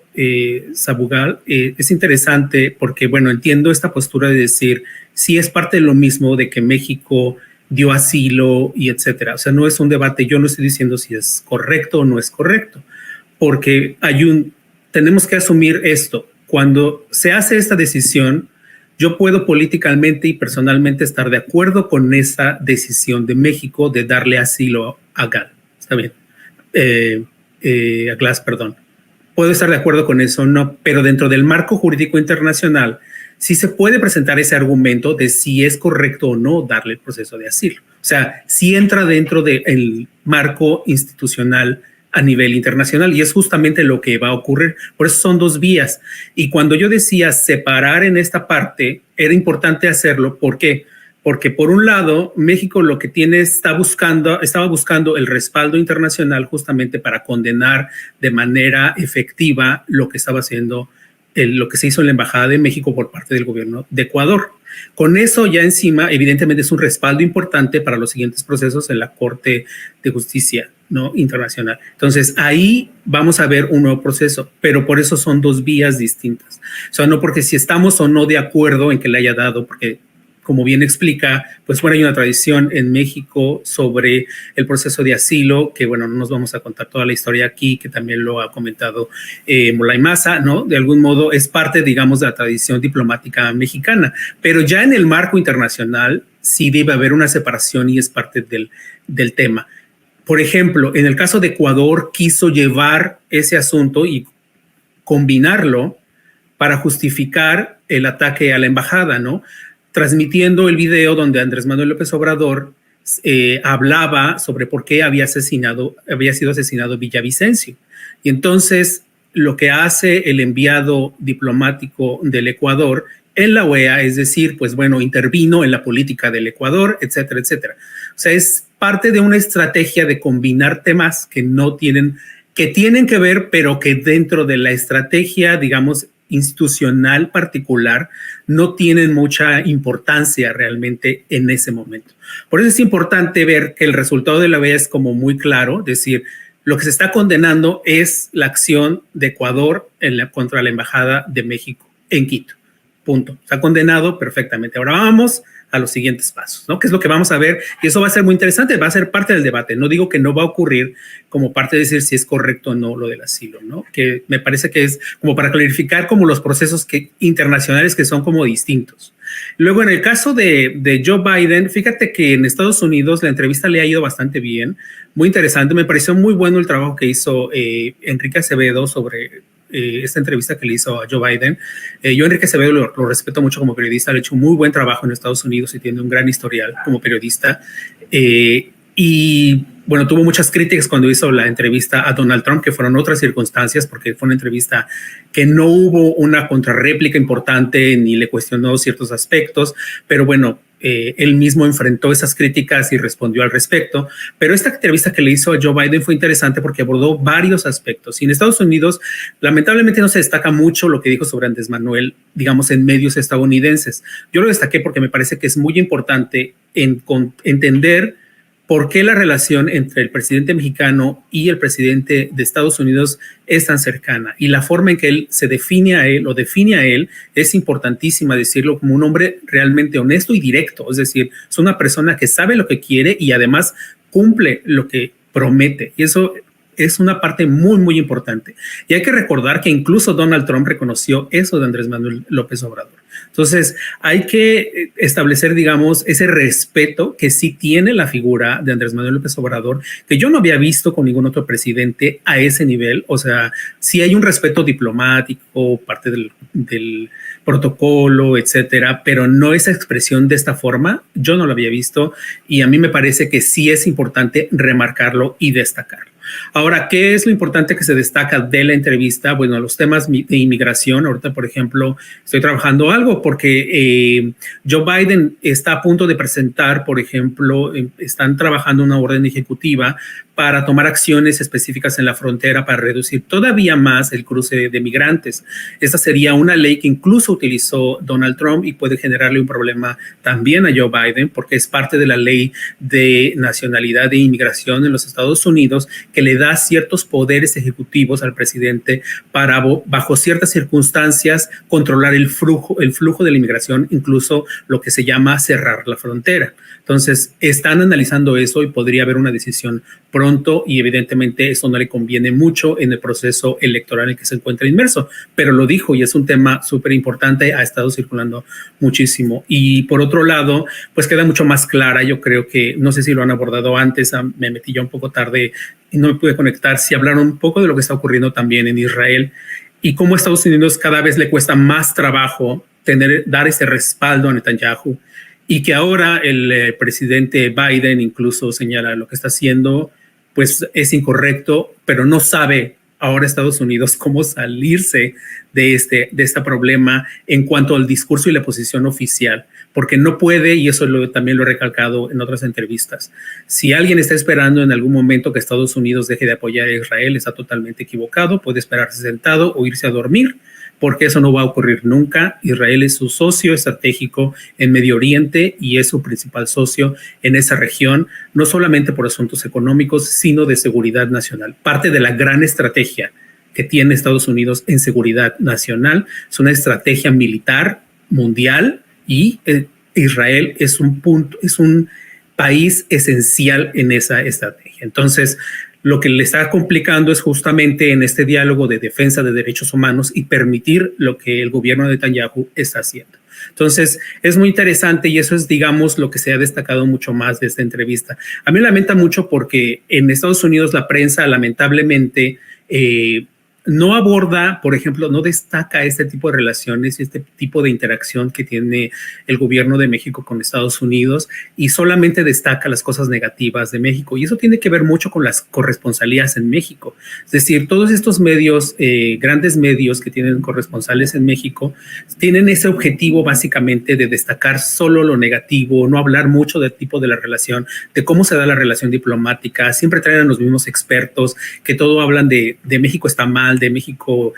Sabugal, es interesante porque, bueno, entiendo esta postura de decir, sí es parte de lo mismo de que México dio asilo y etcétera. O sea, no es un debate, yo no estoy diciendo si es correcto o no es correcto, porque tenemos que asumir esto. Cuando se hace esta decisión, yo puedo políticamente y personalmente estar de acuerdo con esa decisión de México de darle asilo a Glass, perdón. puedo estar de acuerdo con eso, no, pero dentro del marco jurídico internacional sí se puede presentar ese argumento de si es correcto o no darle el proceso de asilo. O sea, sí entra dentro del marco institucional a nivel internacional y es justamente lo que va a ocurrir. Por eso son dos vías. Y cuando yo decía separar en esta parte, era importante hacerlo. ¿Por qué? Porque por un lado, México lo que tiene estaba buscando el respaldo internacional justamente para condenar de manera efectiva lo que estaba haciendo, lo que se hizo en la Embajada de México por parte del gobierno de Ecuador. Con eso ya encima, evidentemente es un respaldo importante para los siguientes procesos en la Corte de Justicia, ¿no?, internacional. Entonces ahí vamos a ver un nuevo proceso, pero por eso son dos vías distintas. O sea, no porque si estamos o no de acuerdo en que le haya dado, porque como bien explica, pues bueno, hay una tradición en México sobre el proceso de asilo, que bueno, no nos vamos a contar toda la historia aquí, que también lo ha comentado Moulay Maza, ¿no? De algún modo es parte, digamos, de la tradición diplomática mexicana, pero ya en el marco internacional sí debe haber una separación y es parte del tema. Por ejemplo, en el caso de Ecuador, quiso llevar ese asunto y combinarlo para justificar el ataque a la embajada, ¿no? Transmitiendo el video donde Andrés Manuel López Obrador hablaba sobre por qué había sido asesinado Villavicencio. Y entonces lo que hace el enviado diplomático del Ecuador en la OEA es decir, pues bueno, intervino en la política del Ecuador, etcétera, etcétera. O sea, es parte de una estrategia de combinar temas que tienen que ver, pero que dentro de la estrategia, digamos, institucional particular, no tienen mucha importancia realmente en ese momento. Por eso es importante ver que el resultado de la OEA es como muy claro, es decir, lo que se está condenando es la acción de Ecuador contra la Embajada de México en Quito. Punto. Está condenado perfectamente. Ahora vamos a los siguientes pasos, ¿no? Que es lo que vamos a ver, y eso va a ser muy interesante, va a ser parte del debate. No digo que no va a ocurrir como parte de decir si es correcto o no lo del asilo, ¿no? Que me parece que es como para clarificar como los procesos internacionales que son como distintos. Luego, en el caso de Joe Biden, fíjate que en Estados Unidos la entrevista le ha ido bastante bien, muy interesante. Me pareció muy bueno el trabajo que hizo Enrique Acevedo sobre esta entrevista que le hizo a Joe Biden. Yo Enrique Acevedo lo respeto mucho como periodista, le ha hecho un muy buen trabajo en Estados Unidos y tiene un gran historial como periodista. Y bueno, tuvo muchas críticas cuando hizo la entrevista a Donald Trump, que fueron otras circunstancias, porque fue una entrevista que no hubo una contrarréplica importante ni le cuestionó ciertos aspectos, pero bueno, él mismo enfrentó esas críticas y respondió al respecto. Pero esta entrevista que le hizo a Joe Biden fue interesante porque abordó varios aspectos. Y en Estados Unidos, lamentablemente, no se destaca mucho lo que dijo sobre Andrés Manuel, digamos, en medios estadounidenses. Yo lo destaqué porque me parece que es muy importante entender por qué la relación entre el presidente mexicano y el presidente de Estados Unidos es tan cercana. Y la forma en que él se define a él o define a él es importantísima, decirlo como un hombre realmente honesto y directo. Es decir, es una persona que sabe lo que quiere y además cumple lo que promete. Y eso es una parte muy, muy importante. Y hay que recordar que incluso Donald Trump reconoció eso de Andrés Manuel López Obrador. Entonces, hay que establecer, digamos, ese respeto que sí tiene la figura de Andrés Manuel López Obrador, que yo no había visto con ningún otro presidente a ese nivel. O sea, sí hay un respeto diplomático, parte del protocolo, etcétera, pero no esa expresión de esta forma, yo no lo había visto y a mí me parece que sí es importante remarcarlo y destacarlo. Ahora, ¿qué es lo importante que se destaca de la entrevista? Bueno, los temas de inmigración. Ahorita, por ejemplo, estoy trabajando algo porque Joe Biden está a punto de presentar, por ejemplo, están trabajando una orden ejecutiva para tomar acciones específicas en la frontera para reducir todavía más el cruce de migrantes. Esta sería una ley que incluso utilizó Donald Trump y puede generarle un problema también a Joe Biden porque es parte de la ley de nacionalidad e inmigración en los Estados Unidos que le da ciertos poderes ejecutivos al presidente para, bajo ciertas circunstancias, controlar el flujo de la inmigración, incluso lo que se llama cerrar la frontera. Entonces, están analizando eso y podría haber una decisión pronto y evidentemente eso no le conviene mucho en el proceso electoral en el que se encuentra inmerso, pero lo dijo y es un tema súper importante, ha estado circulando muchísimo. Y por otro lado, pues queda mucho más clara, yo creo que, no sé si lo han abordado antes, me metí ya un poco tarde y no me pude conectar, si hablaron un poco de lo que está ocurriendo también en Israel y cómo a Estados Unidos cada vez le cuesta más trabajo dar ese respaldo a Netanyahu, y que ahora el presidente Biden incluso señala lo que está haciendo, pues es incorrecto, pero no sabe ahora Estados Unidos cómo salirse de este problema en cuanto al discurso y la posición oficial, porque no puede, y eso también lo he recalcado en otras entrevistas, si alguien está esperando en algún momento que Estados Unidos deje de apoyar a Israel, está totalmente equivocado, puede esperarse sentado o irse a dormir, porque eso no va a ocurrir nunca. Israel es su socio estratégico en Medio Oriente y es su principal socio en esa región, no solamente por asuntos económicos, sino de seguridad nacional. Parte de la gran estrategia que tiene Estados Unidos en seguridad nacional es una estrategia militar mundial y Israel es un país esencial en esa estrategia. Entonces, lo que le está complicando es justamente en este diálogo de defensa de derechos humanos y permitir lo que el gobierno de Netanyahu está haciendo. Entonces, es muy interesante y eso es, digamos, lo que se ha destacado mucho más de esta entrevista. A mí me lamenta mucho porque en Estados Unidos la prensa, lamentablemente, no aborda, por ejemplo, no destaca este tipo de relaciones y este tipo de interacción que tiene el gobierno de México con Estados Unidos y solamente destaca las cosas negativas de México. Y eso tiene que ver mucho con las corresponsalías en México. Es decir, todos estos medios, grandes medios que tienen corresponsales en México, tienen ese objetivo básicamente de destacar solo lo negativo, no hablar mucho del tipo de la relación, de cómo se da la relación diplomática. Siempre traen a los mismos expertos que todo hablan de México está mal, de México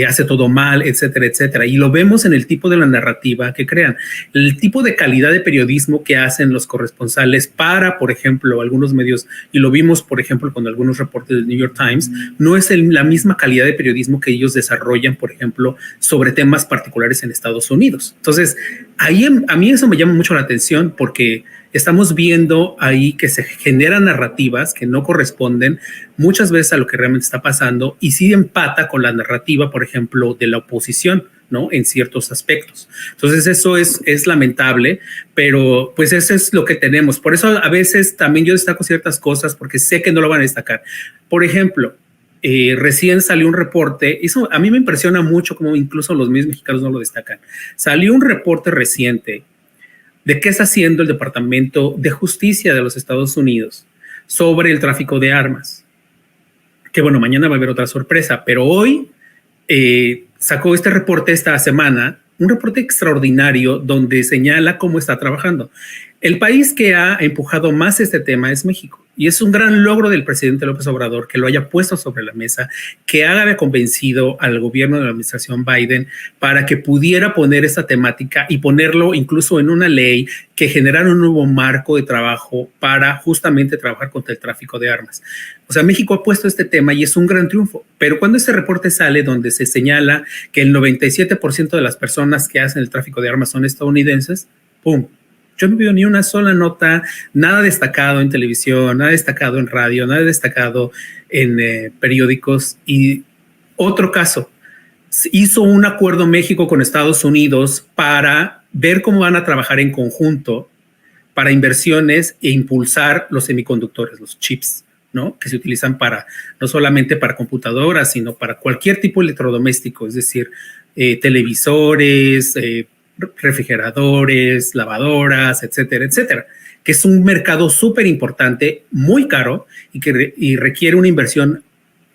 hace todo mal, etcétera, etcétera. Y lo vemos en el tipo de la narrativa que crean, el tipo de calidad de periodismo que hacen los corresponsales para, por ejemplo, algunos medios, y lo vimos, por ejemplo, con algunos reportes del New York Times, no es la misma calidad de periodismo que ellos desarrollan, por ejemplo, sobre temas particulares en Estados Unidos. Entonces, ahí a mí eso me llama mucho la atención porque estamos viendo ahí que se generan narrativas que no corresponden muchas veces a lo que realmente está pasando y sí empata con la narrativa, por ejemplo, de la oposición, ¿no? En ciertos aspectos. Entonces eso es lamentable, pero pues eso es lo que tenemos. Por eso a veces también yo destaco ciertas cosas porque sé que no lo van a destacar. Por ejemplo, recién salió un reporte, eso a mí me impresiona mucho como incluso los medios mexicanos no lo destacan. Salió un reporte reciente de qué está haciendo el Departamento de Justicia de los Estados Unidos sobre el tráfico de armas. Que bueno, mañana va a haber otra sorpresa, pero hoy sacó este reporte esta semana, un reporte extraordinario donde señala cómo está trabajando. El país que ha empujado más este tema es México. Y es un gran logro del presidente López Obrador que lo haya puesto sobre la mesa, que haya convencido al gobierno de la administración Biden para que pudiera poner esta temática y ponerlo incluso en una ley que generara un nuevo marco de trabajo para justamente trabajar contra el tráfico de armas. O sea, México ha puesto este tema y es un gran triunfo. Pero cuando este reporte sale donde se señala que el 97% de las personas que hacen el tráfico de armas son estadounidenses, ¡pum! Yo no veo ni una sola nota, nada destacado en televisión, nada destacado en radio, nada destacado en periódicos. Y otro caso, hizo un acuerdo México con Estados Unidos para ver cómo van a trabajar en conjunto para inversiones e impulsar los semiconductores, los chips, ¿no? Que se utilizan no solamente para computadoras, sino para cualquier tipo de electrodoméstico, es decir, televisores, refrigeradores, lavadoras, etcétera, etcétera, que es un mercado súper importante, muy caro y requiere una inversión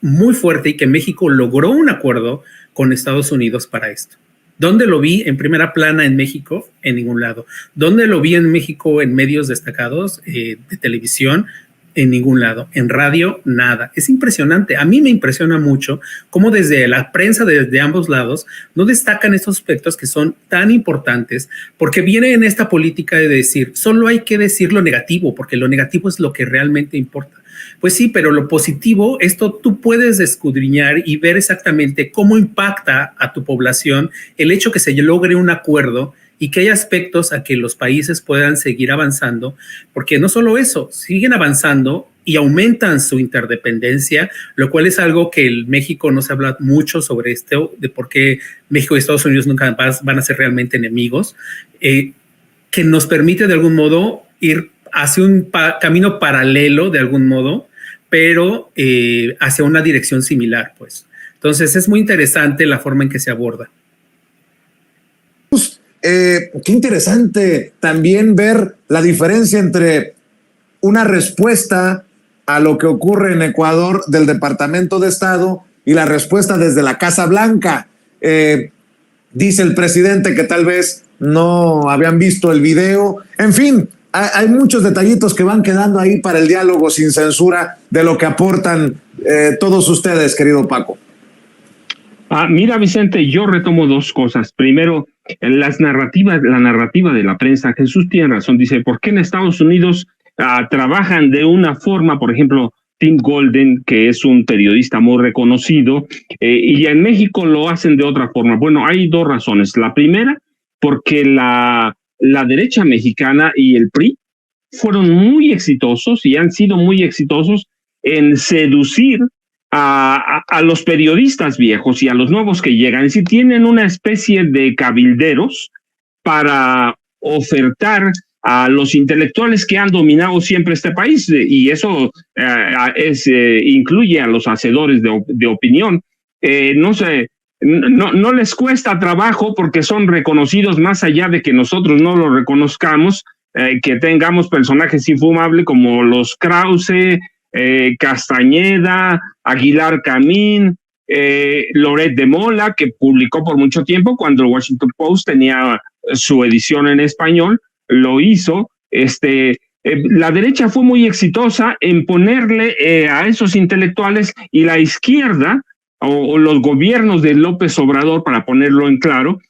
muy fuerte y que México logró un acuerdo con Estados Unidos para esto. ¿Dónde lo vi en primera plana en México? En ningún lado. ¿Dónde lo vi en México en medios destacados de televisión? En ningún lado. En radio, nada. Es impresionante. A mí me impresiona mucho cómo desde la prensa, desde ambos lados, no destacan estos aspectos que son tan importantes, porque viene en esta política de decir, solo hay que decir lo negativo, porque lo negativo es lo que realmente importa. Pues sí, pero lo positivo, esto tú puedes escudriñar y ver exactamente cómo impacta a tu población el hecho que se logre un acuerdo y que hay aspectos a que los países puedan seguir avanzando, porque no solo eso, siguen avanzando y aumentan su interdependencia, lo cual es algo que en México no se habla mucho sobre esto, de por qué México y Estados Unidos nunca más van a ser realmente enemigos, que nos permite de algún modo ir hacia un camino paralelo de algún modo, pero hacia una dirección similar, pues. Entonces es muy interesante la forma en que se aborda. Qué interesante también ver la diferencia entre una respuesta a lo que ocurre en Ecuador del Departamento de Estado y la respuesta desde la Casa Blanca. Dice el presidente que tal vez no habían visto el video. En fin, hay muchos detallitos que van quedando ahí para el diálogo sin censura de lo que aportan todos ustedes, querido Paco. Mira, Vicente, yo retomo dos cosas. Primero, la narrativa de la prensa. Jesús tiene razón, dice, ¿por qué en Estados Unidos trabajan de una forma? Por ejemplo, Tim Golden, que es un periodista muy reconocido, y en México lo hacen de otra forma. Bueno, hay dos razones. La primera, porque la derecha mexicana y el PRI fueron muy exitosos y han sido muy exitosos en seducir a los periodistas viejos y a los nuevos que llegan. Es decir, tienen una especie de cabilderos para ofertar a los intelectuales que han dominado siempre este país, y eso incluye a los hacedores de opinión. No les cuesta trabajo porque son reconocidos más allá de que nosotros no los reconozcamos, que tengamos personajes infumables como los Krause, Castañeda, Aguilar Camín, Loret de Mola, que publicó por mucho tiempo cuando el Washington Post tenía su edición en español, lo hizo. La derecha fue muy exitosa en ponerle a esos intelectuales, y la izquierda o los gobiernos de López Obrador, para ponerlo en claro,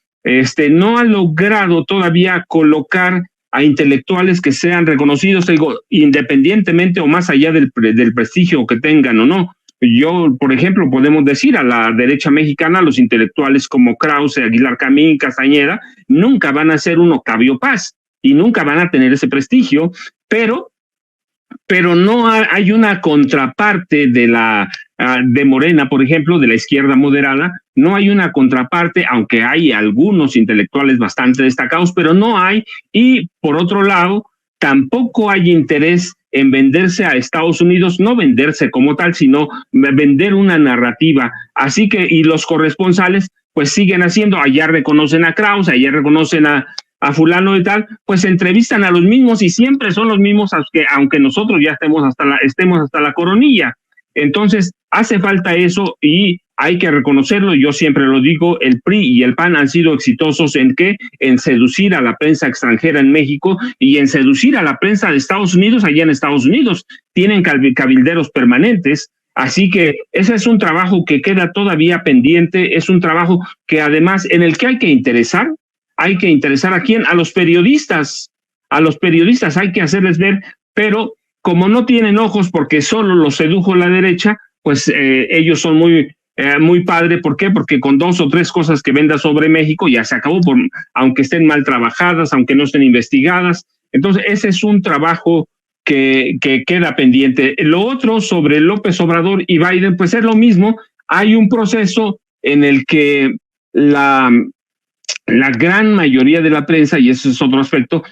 no ha logrado todavía colocar a intelectuales que sean reconocidos, digo, independientemente o más allá del prestigio que tengan o no. Yo, por ejemplo, podemos decir a la derecha mexicana, los intelectuales como Krause, Aguilar Camín, Castañeda, nunca van a ser un Octavio Paz y nunca van a tener ese prestigio, pero no hay una contraparte de Morena, por ejemplo, de la izquierda moderada. No hay una contraparte, aunque hay algunos intelectuales bastante destacados, pero no hay. Y por otro lado, tampoco hay interés en venderse a Estados Unidos, no venderse como tal, sino vender una narrativa. Así que, y los corresponsales pues siguen haciendo, allá reconocen a Krause, allá reconocen a fulano y tal, pues entrevistan a los mismos y siempre son los mismos, aunque nosotros ya estemos hasta la coronilla. Entonces, hace falta eso y hay que reconocerlo. Yo siempre lo digo, el PRI y el PAN han sido exitosos ¿en qué? En seducir a la prensa extranjera en México y en seducir a la prensa de Estados Unidos allá en Estados Unidos. Tienen cabilderos permanentes. Así que ese es un trabajo que queda todavía pendiente, es un trabajo que además en el que hay que interesar a quién, a los periodistas hay que hacerles ver, pero como no tienen ojos porque solo los sedujo la derecha, pues ellos son muy padre. ¿Por qué? Porque con 2 o 3 cosas que venda sobre México ya se acabó, aunque estén mal trabajadas, aunque no estén investigadas. Entonces ese es un trabajo que queda pendiente. Lo otro sobre López Obrador y Biden, pues es lo mismo. Hay un proceso en el que la gran mayoría de la prensa, y eso es otro aspecto,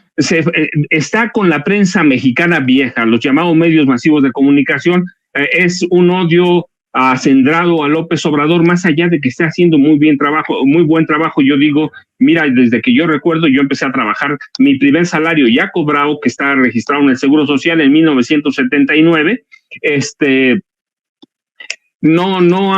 está con la prensa mexicana vieja, los llamados medios masivos de comunicación. Es un odio acendrado a López Obrador, más allá de que esté haciendo muy buen trabajo. Yo digo, mira, desde que yo recuerdo, yo empecé a trabajar, mi primer salario ya cobrado, que está registrado en el Seguro Social en 1979, no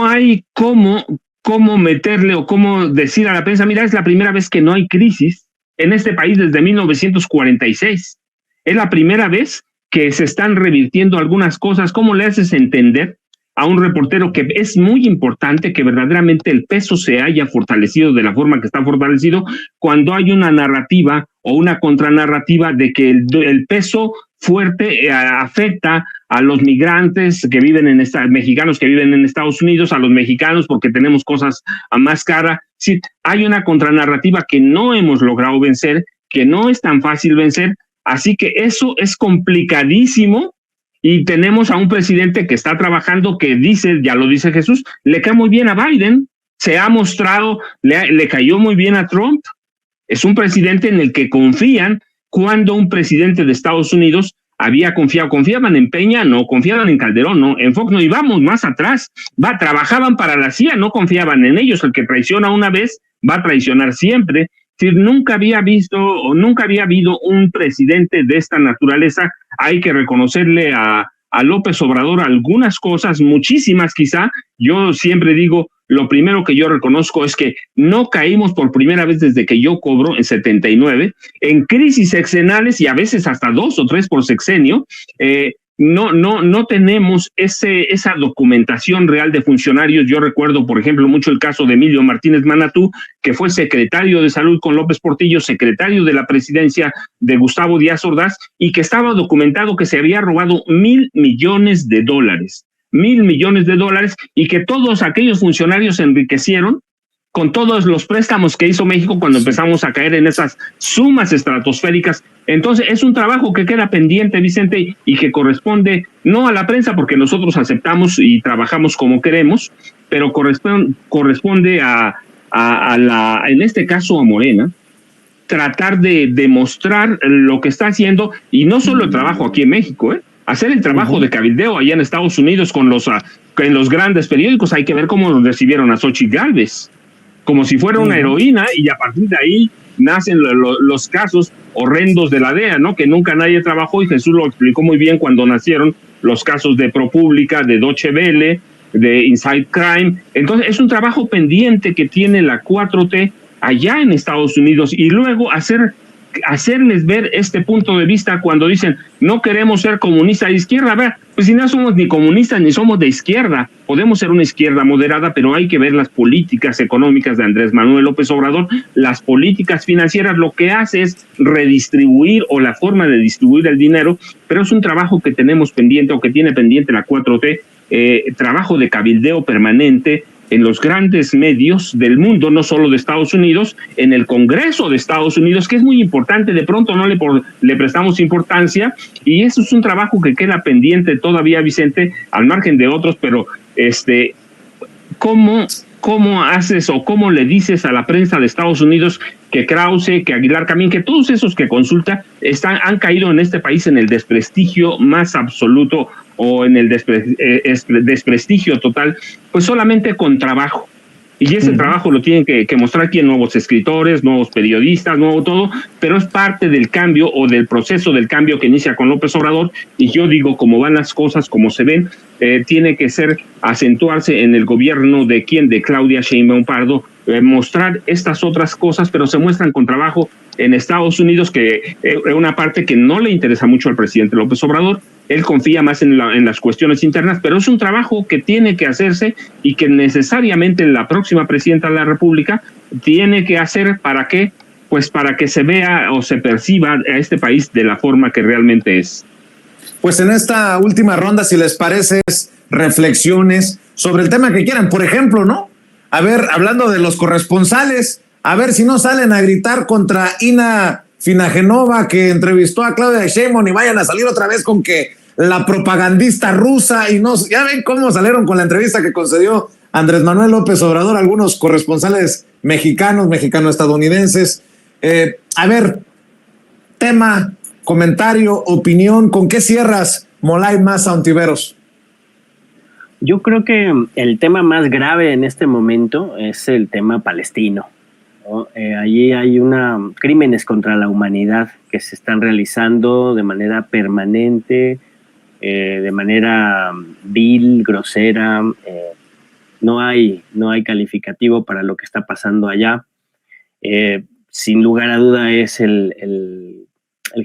hay cómo meterle o cómo decir a la prensa, mira, es la primera vez que no hay crisis en este país desde 1946. Es la primera vez que se están revirtiendo algunas cosas. ¿Cómo le haces entender a un reportero que es muy importante que verdaderamente el peso se haya fortalecido de la forma que está fortalecido cuando hay una narrativa o una contranarrativa de que el peso fuerte, afecta a los migrantes que viven mexicanos que viven en Estados Unidos, a los mexicanos porque tenemos cosas a más cara. Sí, hay una contranarrativa que no hemos logrado vencer, que no es tan fácil vencer, así que eso es complicadísimo. Y tenemos a un presidente que está trabajando, que dice, ya lo dice Jesús, le cae muy bien a Biden, se ha mostrado, le cayó muy bien a Trump. Es un presidente en el que confían, cuando un presidente de Estados Unidos había confiado. Confiaban en Peña, no, confiaban en Calderón, no, en Fox no, íbamos más atrás, trabajaban para la CIA, no confiaban en ellos. El que traiciona una vez va a traicionar siempre. Es decir, nunca había habido un presidente de esta naturaleza. Hay que reconocerle a López Obrador algunas cosas, muchísimas quizá. Yo siempre digo, lo primero que yo reconozco es que no caímos por primera vez desde que yo cobro en 79 en crisis sexenales, y a veces hasta 2 o 3 por sexenio. No tenemos esa documentación real de funcionarios. Yo recuerdo, por ejemplo, mucho el caso de Emilio Martínez Manatú, que fue secretario de Salud con López Portillo, secretario de la presidencia de Gustavo Díaz Ordaz, y que estaba documentado que se había robado $1,000 millones. $1,000 millones, y que todos aquellos funcionarios se enriquecieron con todos los préstamos que hizo México cuando empezamos a caer en esas sumas estratosféricas. Entonces es un trabajo que queda pendiente, Vicente, y que corresponde no a la prensa, porque nosotros aceptamos y trabajamos como queremos, pero corresponde a en este caso a Morena, tratar de demostrar lo que está haciendo, y no solo el trabajo aquí en México, hacer el trabajo de cabildeo allá en Estados Unidos en los grandes periódicos. Hay que ver cómo recibieron a Xochitl Gálvez, como si fuera una heroína, y a partir de ahí nacen los casos horrendos de la DEA, ¿no? Que nunca nadie trabajó, y Jesús lo explicó muy bien cuando nacieron los casos de ProPublica, de Deutsche Welle, de Inside Crime. Entonces es un trabajo pendiente que tiene la 4T allá en Estados Unidos, y luego hacerles ver este punto de vista cuando dicen no queremos ser comunistas de izquierda. A ver, pues si no somos ni comunistas ni somos de izquierda, podemos ser una izquierda moderada, pero hay que ver las políticas económicas de Andrés Manuel López Obrador, las políticas financieras. Lo que hace es redistribuir, o la forma de distribuir el dinero, pero es un trabajo que tenemos pendiente, o que tiene pendiente la 4T, trabajo de cabildeo permanente en los grandes medios del mundo, no solo de Estados Unidos, en el Congreso de Estados Unidos, que es muy importante. De pronto no le prestamos importancia, y eso es un trabajo que queda pendiente todavía, Vicente, al margen de otros. Pero ¿cómo haces o cómo le dices a la prensa de Estados Unidos que Krause, que Aguilar Camín, que todos esos que consulta han caído en este país en el desprestigio más absoluto, o en el desprestigio total, pues solamente con trabajo? Y ese trabajo lo tienen que mostrar aquí en nuevos escritores, nuevos periodistas, nuevo todo, pero es parte del cambio, o del proceso del cambio que inicia con López Obrador. Y yo digo, como van las cosas, como se ven, tiene que acentuarse en el gobierno de Claudia Sheinbaum Pardo, mostrar estas otras cosas, pero se muestran con trabajo en Estados Unidos, que es una parte que no le interesa mucho al presidente López Obrador. Él confía más en las cuestiones internas, pero es un trabajo que tiene que hacerse, y que necesariamente la próxima presidenta de la República tiene que hacer. ¿Para qué? Pues para que se vea o se perciba a este país de la forma que realmente es. Pues en esta última ronda, si les parece, reflexiones sobre el tema que quieran. Por ejemplo, ¿no? A ver, hablando de los corresponsales, a ver si no salen a gritar contra Ina Finagenova, que entrevistó a Claudia Sheinbaum, y vayan a salir otra vez con que la propagandista rusa, y no, ya ven cómo salieron con la entrevista que concedió Andrés Manuel López Obrador a algunos corresponsales mexicano-estadounidenses. A ver, tema, comentario, opinión, ¿con qué cierras, Molay Maza Ontiveros? Yo creo que el tema más grave en este momento es el tema palestino, ¿no? Allí hay crímenes contra la humanidad que se están realizando de manera permanente, de manera vil, grosera. No hay calificativo para lo que está pasando allá. Sin lugar a duda es el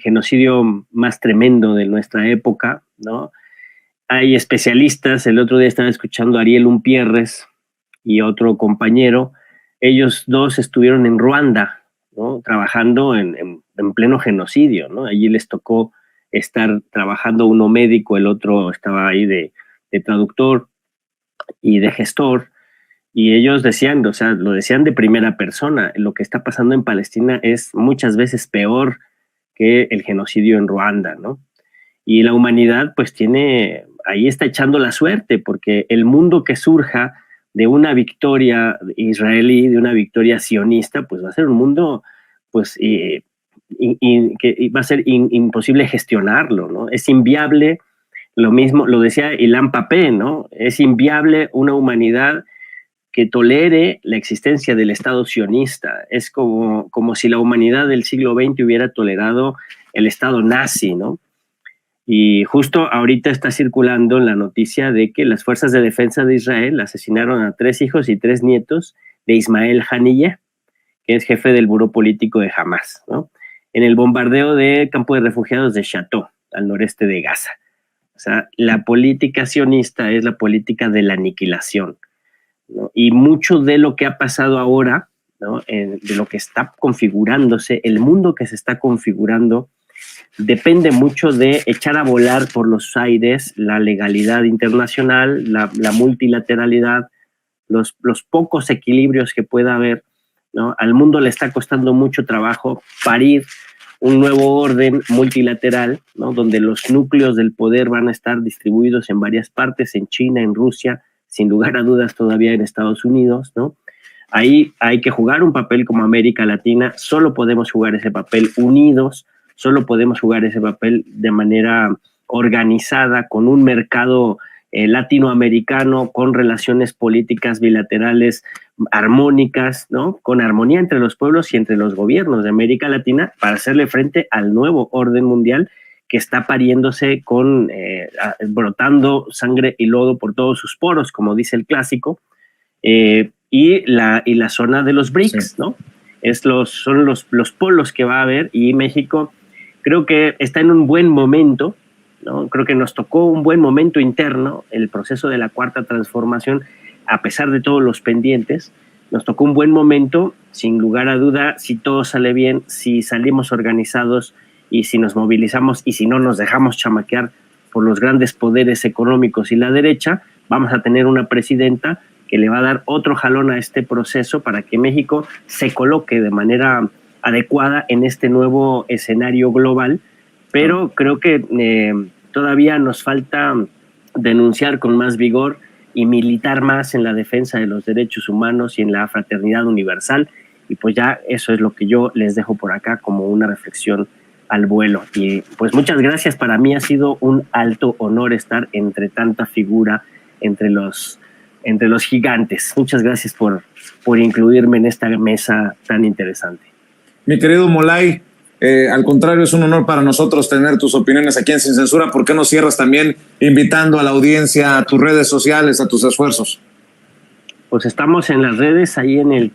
genocidio más tremendo de nuestra época, ¿no? Hay especialistas. El otro día estaba escuchando a Ariel Umpierres y otro compañero. Ellos dos estuvieron en Ruanda, ¿no? Trabajando en pleno genocidio, ¿no? Allí les tocó estar trabajando, uno médico, el otro estaba ahí de traductor y de gestor, y ellos decían, o sea, lo decían de primera persona, lo que está pasando en Palestina es muchas veces peor que el genocidio en Ruanda, ¿no? Y la humanidad pues ahí está echando la suerte, porque el mundo que surja de una victoria israelí, de una victoria sionista, pues va a ser un mundo pues que va a ser imposible gestionarlo, ¿no? Es inviable, lo mismo lo decía Ilan Pappé, ¿no? Es inviable una humanidad que tolere la existencia del Estado sionista. Es como si la humanidad del siglo XX hubiera tolerado el Estado nazi, ¿no? Y justo ahorita está circulando la noticia de que las fuerzas de defensa de Israel asesinaron a 3 hijos y 3 nietos de Ismael Haniyeh, que es jefe del buró político de Hamas, ¿no? En el bombardeo del campo de refugiados de Chateau, al noreste de Gaza. O sea, la política sionista es la política de la aniquilación, ¿no? Y mucho de lo que ha pasado ahora, ¿no? De lo que está configurándose, el mundo que se está configurando, depende mucho de echar a volar por los aires la legalidad internacional, la multilateralidad, los pocos equilibrios que pueda haber, ¿no? Al mundo le está costando mucho trabajo parir un nuevo orden multilateral, ¿no? Donde los núcleos del poder van a estar distribuidos en varias partes, en China, en Rusia, sin lugar a dudas todavía en Estados Unidos, ¿no? Ahí hay que jugar un papel como América Latina, solo podemos jugar ese papel unidos, solo podemos jugar ese papel de manera organizada, con un mercado latinoamericano, con relaciones políticas bilaterales armónicas, ¿no? Con armonía entre los pueblos y entre los gobiernos de América Latina, para hacerle frente al nuevo orden mundial que está pariéndose brotando sangre y lodo por todos sus poros, como dice el clásico, y la zona de los BRICS, sí, ¿no? Son los polos que va a haber, y México creo que está en un buen momento, ¿no? Creo que nos tocó un buen momento interno, el proceso de la cuarta transformación, a pesar de todos los pendientes, nos tocó un buen momento, sin lugar a duda, si todo sale bien, si salimos organizados y si nos movilizamos y si no nos dejamos chamaquear por los grandes poderes económicos y la derecha, vamos a tener una presidenta que le va a dar otro jalón a este proceso para que México se coloque de manera adecuada en este nuevo escenario global, pero creo que todavía nos falta denunciar con más vigor y militar más en la defensa de los derechos humanos y en la fraternidad universal, y pues ya eso es lo que yo les dejo por acá como una reflexión al vuelo. Y pues muchas gracias, para mí ha sido un alto honor estar entre tanta figura, entre los gigantes. Muchas gracias por incluirme en esta mesa tan interesante. Mi querido Molay, al contrario, es un honor para nosotros tener tus opiniones aquí en Sin Censura. ¿Por qué no cierras también invitando a la audiencia a tus redes sociales, a tus esfuerzos? Pues estamos en las redes, ahí en el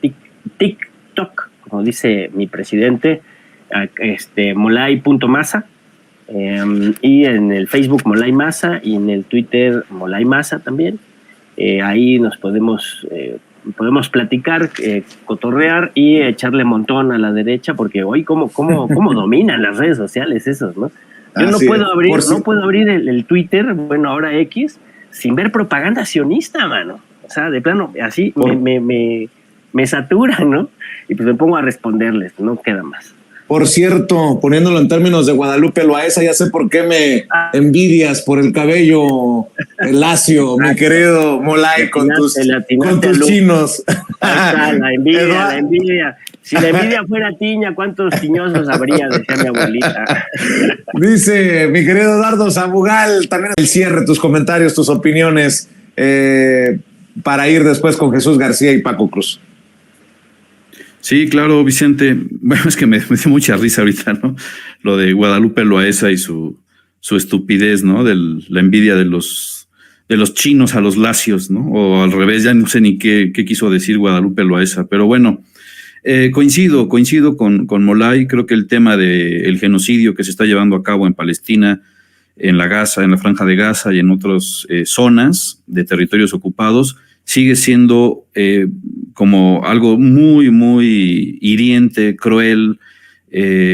TikTok, como dice mi presidente, molay.masa, y en el Facebook Molay Masa, y en el Twitter Molay Masa también. Ahí nos podemos platicar, cotorrear y echarle montón a la derecha, porque hoy cómo dominan las redes sociales esos, ¿no? Yo no puedo abrir el Twitter, bueno, ahora X, sin ver propaganda sionista, mano. O sea, de plano, así me saturan, ¿no? Y pues me pongo a responderles, no queda más. Por cierto, poniéndolo en términos de Guadalupe Loaesa, ya sé por qué me envidias por el cabello lacio, mi querido Molay, con tus chinos. Ahí está, la envidia. Si la envidia fuera tiña, ¿cuántos tiñosos habría? Decía mi abuelita. Dice mi querido Eduardo Zabugal, también el cierre, tus comentarios, tus opiniones, para ir después con Jesús García y Paco Cruz. Sí, claro, Vicente. Bueno, es que me dio mucha risa ahorita, ¿no? Lo de Guadalupe Loaesa y su estupidez, ¿no? La envidia de los chinos a los lacios, ¿no? O al revés, ya no sé ni qué quiso decir Guadalupe Loaesa. Pero bueno, coincido con Molay. Creo que el tema del genocidio que se está llevando a cabo en Palestina, en la Franja de Gaza y en otras zonas de territorios ocupados, sigue siendo como algo muy, muy hiriente, cruel,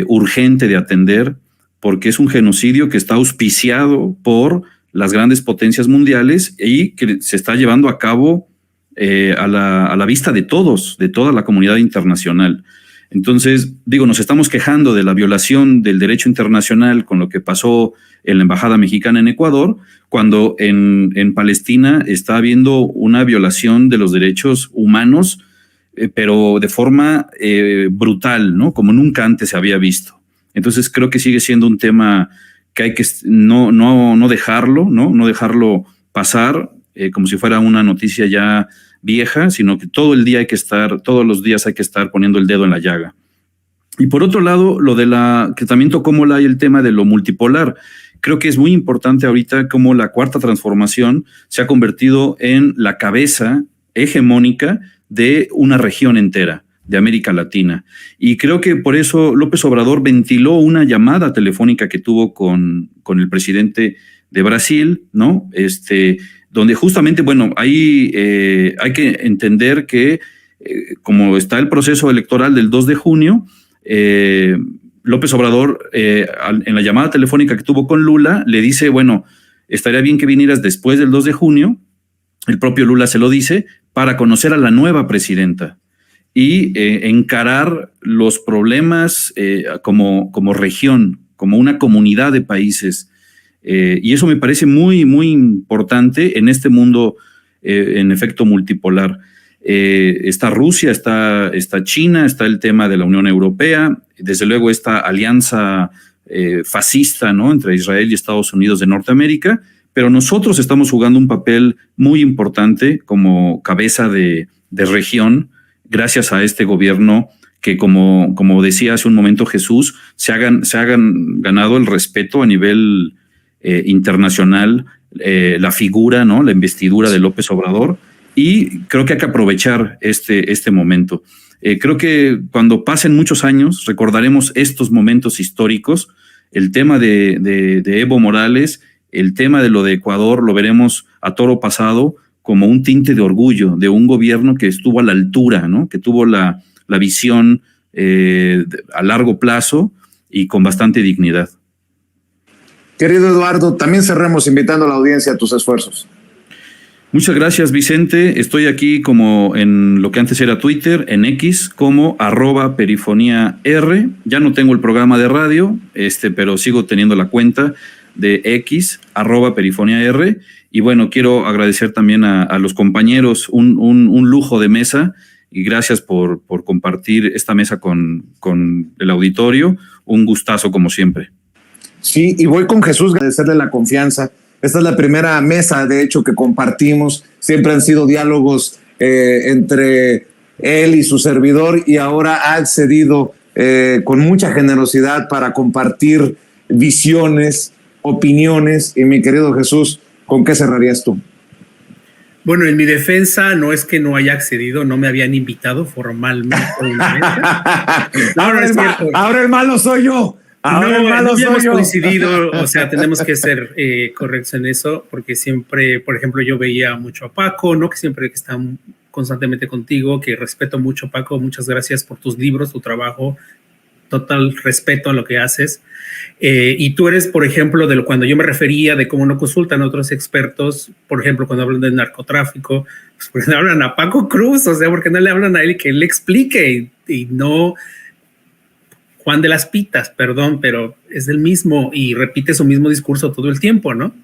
urgente de atender, porque es un genocidio que está auspiciado por las grandes potencias mundiales y que se está llevando a cabo a la vista de todos, de toda la comunidad internacional. Entonces, nos estamos quejando de la violación del derecho internacional con lo que pasó en la Embajada Mexicana en Ecuador, cuando en Palestina está habiendo una violación de los derechos humanos, pero de forma brutal, ¿no? Como nunca antes se había visto. Entonces, creo que sigue siendo un tema que hay que no dejarlo, ¿no? No dejarlo pasar como si fuera una noticia ya vieja, sino que todos los días hay que estar poniendo el dedo en la llaga. Y por otro lado, que también tocó Molay, el tema de lo multipolar. Creo que es muy importante ahorita cómo la Cuarta Transformación se ha convertido en la cabeza hegemónica de una región entera, de América Latina. Y creo que por eso López Obrador ventiló una llamada telefónica que tuvo con el presidente de Brasil, ¿no? Donde justamente, ahí hay que entender que como está el proceso electoral del 2 de junio, López Obrador, en la llamada telefónica que tuvo con Lula, le dice, estaría bien que vinieras después del 2 de junio, el propio Lula se lo dice, para conocer a la nueva presidenta y encarar los problemas como región, como una comunidad de países. Y eso me parece muy, muy importante en este mundo, en efecto, multipolar. Está Rusia, está China, está el tema de la Unión Europea, desde luego esta alianza fascista, ¿no?, entre Israel y Estados Unidos de Norteamérica, pero nosotros estamos jugando un papel muy importante como cabeza de región, gracias a este gobierno que, como decía hace un momento Jesús, se hagan ganado el respeto a nivel internacional, la figura, ¿no?, la investidura de López Obrador, y creo que hay que aprovechar este momento. Creo que cuando pasen muchos años recordaremos estos momentos históricos. El tema de Evo Morales, el tema de lo de Ecuador, lo veremos a toro pasado como un tinte de orgullo de un gobierno que estuvo a la altura, ¿no?, que tuvo la visión a largo plazo y con bastante dignidad. Querido Eduardo, también cerremos invitando a la audiencia a tus esfuerzos. Muchas gracias, Vicente. Estoy aquí como en lo que antes era Twitter, en X, como @perifoníaR. Ya no tengo el programa de radio, pero sigo teniendo la cuenta de X, @perifoníaR. Y quiero agradecer también a los compañeros, un lujo de mesa, y gracias por compartir esta mesa con el auditorio. Un gustazo como siempre. Sí, y voy con Jesús a agradecerle la confianza. Esta es la primera mesa, de hecho, que compartimos. Siempre han sido diálogos entre él y su servidor, y ahora ha accedido con mucha generosidad para compartir visiones, opiniones. Y mi querido Jesús, ¿con qué cerrarías tú? Bueno, en mi defensa, no es que no haya accedido, no me habían invitado formalmente. Ahora el malo soy yo. No habíamos coincidido, o sea, tenemos que ser correctos en eso, porque siempre, por ejemplo, yo veía mucho a Paco, ¿no?, que siempre está constantemente contigo, que respeto mucho, Paco, muchas gracias por tus libros, tu trabajo, total respeto a lo que haces. Y tú eres, por ejemplo, cuando yo me refería de cómo no consultan a otros expertos, por ejemplo, cuando hablan del narcotráfico, pues porque no hablan a Paco Cruz, o sea, porque no le hablan a él y que él le explique, y no Juan de las Pitas, perdón, pero es el mismo y repite su mismo discurso todo el tiempo, ¿no?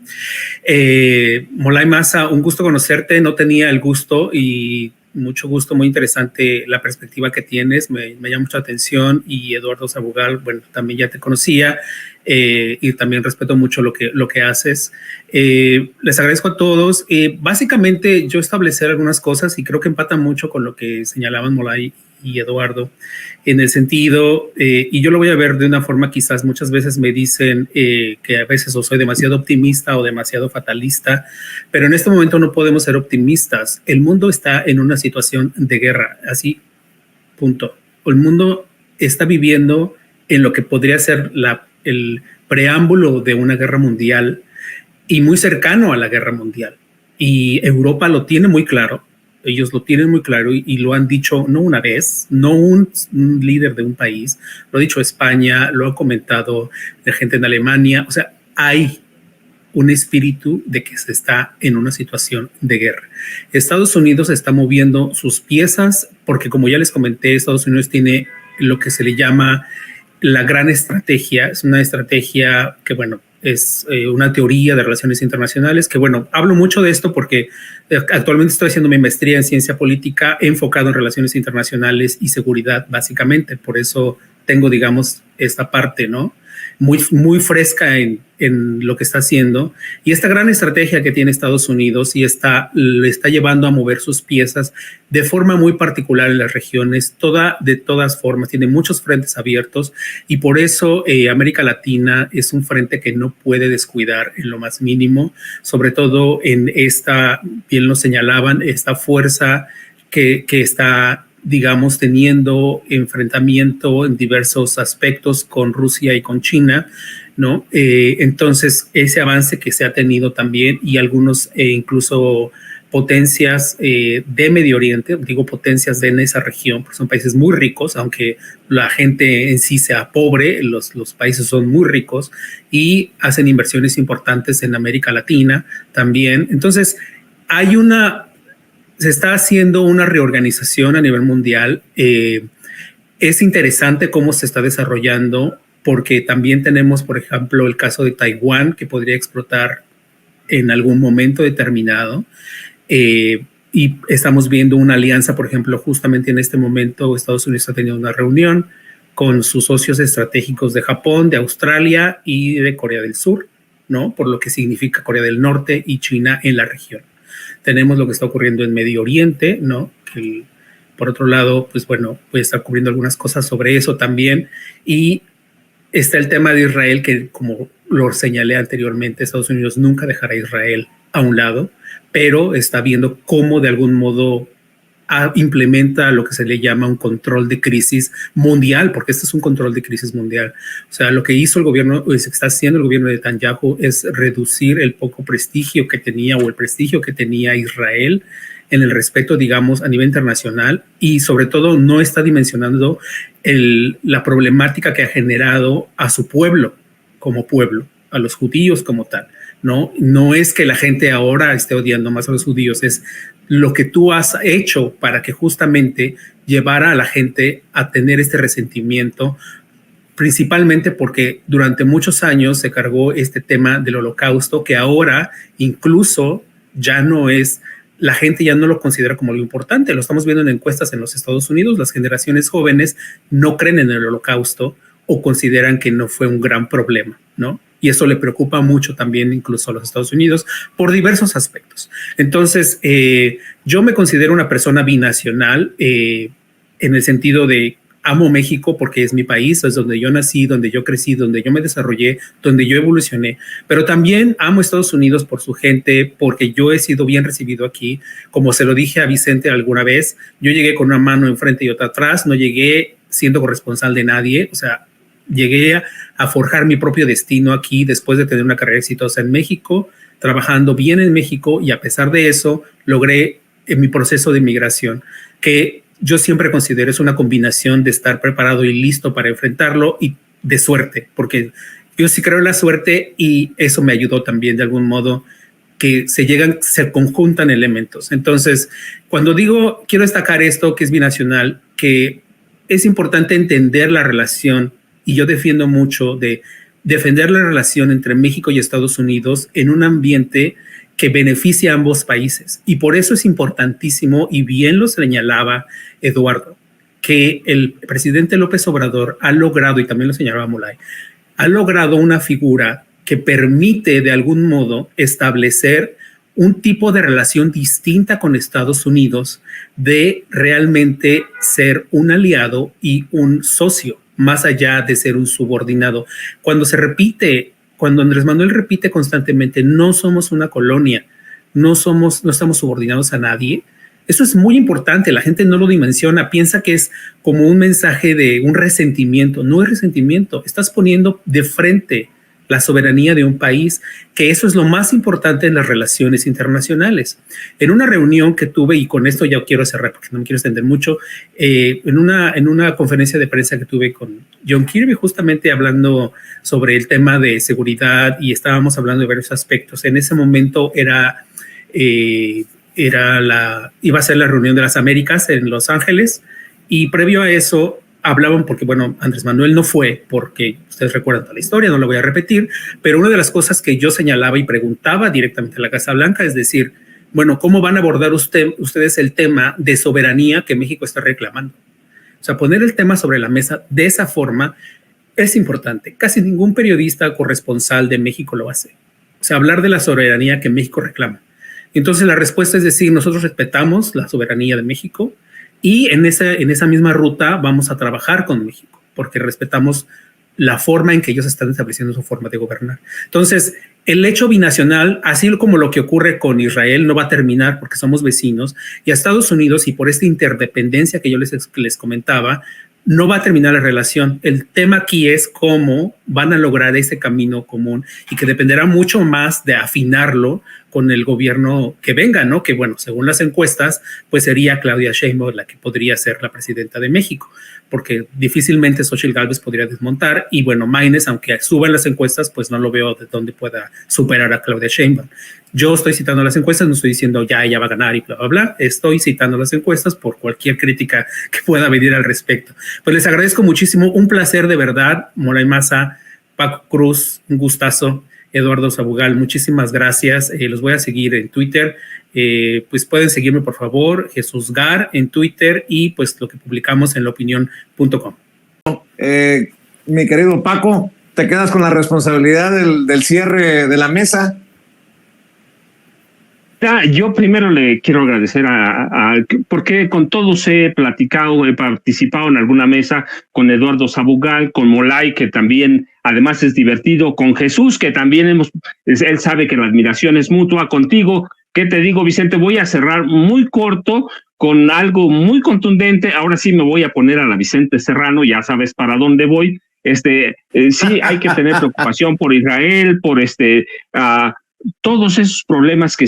Molay Maza, un gusto conocerte, no tenía el gusto, y mucho gusto, muy interesante la perspectiva que tienes, me llama mucha atención. Y Eduardo Sabugal, bueno, también ya te conocía, y también respeto mucho lo que haces. Les agradezco a todos. Básicamente yo establecer algunas cosas, y creo que empatan mucho con lo que señalaban Molay y Eduardo, en el sentido, y yo lo voy a ver de una forma, quizás muchas veces me dicen que a veces o soy demasiado optimista o demasiado fatalista, pero en este momento no podemos ser optimistas. El mundo está en una situación de guerra, así, punto. El mundo está viviendo en lo que podría ser el preámbulo de una guerra mundial, y muy cercano a la guerra mundial. Y Europa lo tiene muy claro. ellos lo tienen muy claro y lo han dicho no una vez, no un líder de un país, lo ha dicho España, lo ha comentado la gente en Alemania, o sea, hay un espíritu de que se está en una situación de guerra. Estados Unidos está moviendo sus piezas porque, como ya les comenté, Estados Unidos tiene lo que se le llama la gran estrategia. Es una estrategia que, bueno, es una teoría de relaciones internacionales que, bueno, hablo mucho de esto porque actualmente estoy haciendo mi maestría en ciencia política enfocado en relaciones internacionales y seguridad, básicamente. Por eso tengo, digamos, esta parte, ¿no? Muy fresca en lo que está haciendo, y esta gran estrategia que tiene Estados Unidos y le está llevando a mover sus piezas de forma muy particular en las regiones, de todas formas, tiene muchos frentes abiertos, y por eso América Latina es un frente que no puede descuidar en lo más mínimo, sobre todo en esta, bien lo señalaban, esta fuerza que está, digamos, teniendo enfrentamiento en diversos aspectos con Rusia y con China, ¿no? Entonces, ese avance que se ha tenido también, y algunos incluso potencias de Medio Oriente, digo potencias en esa región, porque son países muy ricos, aunque la gente en sí sea pobre, los países son muy ricos y hacen inversiones importantes en América Latina también. Entonces, se está haciendo una reorganización a nivel mundial. Es interesante cómo se está desarrollando, porque también tenemos, por ejemplo, el caso de Taiwán, que podría explotar en algún momento determinado. Y estamos viendo una alianza, por ejemplo, justamente en este momento Estados Unidos ha tenido una reunión con sus socios estratégicos de Japón, de Australia y de Corea del Sur, ¿no? Por lo que significa Corea del Norte y China en la región. Tenemos lo que está ocurriendo en Medio Oriente, ¿no? Por otro lado, pues bueno, voy a estar cubriendo algunas cosas sobre eso también. Y está el tema de Israel, que como lo señalé anteriormente, Estados Unidos nunca dejará a Israel a un lado, pero está viendo cómo de algún modo implementa lo que se le llama un control de crisis mundial, porque este es un control de crisis mundial. O sea, lo que hizo el gobierno, se está haciendo el gobierno de Netanyahu es reducir el poco prestigio que tenía, o el prestigio que tenía Israel en el respeto, digamos, a nivel internacional, y sobre todo no está dimensionando la problemática que ha generado a su pueblo, a los judíos como tal. No es que la gente ahora esté odiando más a los judíos, es lo que tú has hecho para que justamente llevara a la gente a tener este resentimiento, principalmente porque durante muchos años se cargó este tema del holocausto, que ahora incluso ya no es, la gente ya no lo considera como lo importante. Lo estamos viendo en encuestas en los Estados Unidos. Las generaciones jóvenes no creen en el holocausto o consideran que no fue un gran problema, ¿no? Y eso le preocupa mucho también incluso a los Estados Unidos por diversos aspectos. Entonces, yo me considero una persona binacional en el sentido de amo México porque es mi país, es donde yo nací, donde yo crecí, donde yo me desarrollé, donde yo evolucioné, pero también amo Estados Unidos por su gente, porque yo he sido bien recibido aquí. Como se lo dije a Vicente alguna vez, yo llegué con una mano enfrente y otra atrás, no llegué siendo corresponsal de nadie, o sea, llegué a forjar mi propio destino aquí después de tener una carrera exitosa en México, trabajando bien en México, y a pesar de eso logré en mi proceso de migración, que yo siempre considero es una combinación de estar preparado y listo para enfrentarlo y de suerte, porque yo sí creo en la suerte y eso me ayudó también de algún modo, que se conjuntan elementos. Entonces, cuando digo, quiero destacar esto que es binacional, que es importante entender la relación, y yo defiendo mucho de defender la relación entre México y Estados Unidos en un ambiente que beneficie a ambos países. Y por eso es importantísimo, y bien lo señalaba Eduardo, que el presidente López Obrador ha logrado, y también lo señalaba Mulay, ha logrado una figura que permite de algún modo establecer un tipo de relación distinta con Estados Unidos, de realmente ser un aliado y un socio, más allá de ser un subordinado. Cuando Andrés Manuel repite constantemente, no somos una colonia, no estamos subordinados a nadie, eso es muy importante. La gente no lo dimensiona, piensa que es como un mensaje de un resentimiento. No es resentimiento, estás poniendo de frente la soberanía de un país, que eso es lo más importante en las relaciones internacionales. En una reunión que tuve, y con esto ya quiero cerrar porque no me quiero extender mucho, en una conferencia de prensa que tuve con John Kirby, justamente hablando sobre el tema de seguridad, y estábamos hablando de varios aspectos. En ese momento iba a ser la reunión de las Américas en Los Ángeles, y previo a eso hablaban, porque bueno, Andrés Manuel no fue, porque ustedes recuerdan toda la historia, no la voy a repetir, pero una de las cosas que yo señalaba y preguntaba directamente a la Casa Blanca es decir, bueno, ¿cómo van a abordar ustedes el tema de soberanía que México está reclamando? O sea, poner el tema sobre la mesa de esa forma es importante. Casi ningún periodista corresponsal de México lo hace. O sea, hablar de la soberanía que México reclama. Entonces la respuesta es decir, nosotros respetamos la soberanía de México, y en esa misma ruta vamos a trabajar con México, porque respetamos la forma en que ellos están estableciendo su forma de gobernar. Entonces, el hecho binacional, así como lo que ocurre con Israel, no va a terminar porque somos vecinos, y a Estados Unidos, y por esta interdependencia que yo les comentaba, no va a terminar la relación. El tema aquí es cómo van a lograr ese camino común, y que dependerá mucho más de afinarlo con el gobierno que venga, ¿no? Que bueno, según las encuestas, pues sería Claudia Sheinbaum la que podría ser la presidenta de México, porque difícilmente Xochitl Gálvez podría desmontar, y bueno, Maynes, aunque suban las encuestas, pues no lo veo de dónde pueda superar a Claudia Sheinbaum. Yo estoy citando las encuestas, no estoy diciendo ya ella va a ganar y bla, bla, bla. Estoy citando las encuestas por cualquier crítica que pueda venir al respecto. Pues les agradezco muchísimo, un placer de verdad, Moray Maza, Paco Cruz, un gustazo, Eduardo Sabugal, muchísimas gracias. Los voy a seguir en Twitter. Pues pueden seguirme, por favor, Jesús Gar en Twitter, y pues lo que publicamos en laopinión.com. Mi querido Paco, te quedas con la responsabilidad del cierre de la mesa. Yo primero le quiero agradecer porque con todos he platicado, he participado en alguna mesa, con Eduardo Sabugal, con Molay, que también además es divertido, con Jesús, que también él sabe que la admiración es mutua, contigo. ¿Qué te digo, Vicente? Voy a cerrar muy corto con algo muy contundente. Ahora sí me voy a poner a la Vicente Serrano, ya sabes para dónde voy. Sí hay que tener preocupación por Israel, por todos esos problemas que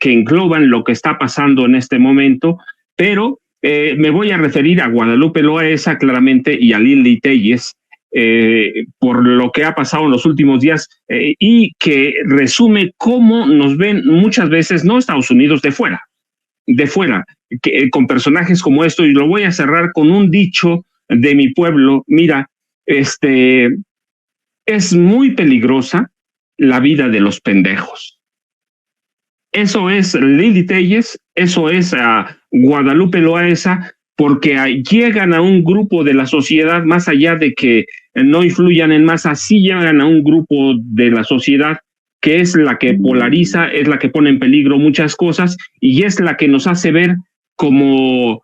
engloban lo que está pasando en este momento, pero me voy a referir a Guadalupe Loaesa claramente y a Lili Telles por lo que ha pasado en los últimos días y que resume cómo nos ven muchas veces, no Estados Unidos, de fuera, con personajes como esto. Y lo voy a cerrar con un dicho de mi pueblo. Mira, es muy peligrosa la vida de los pendejos. Eso es Lili Telles, eso es Guadalupe Loaesa, porque llegan a un grupo de la sociedad, más allá de que no influyan en masa, sí llegan a un grupo de la sociedad que es la que polariza, es la que pone en peligro muchas cosas, y es la que nos hace ver como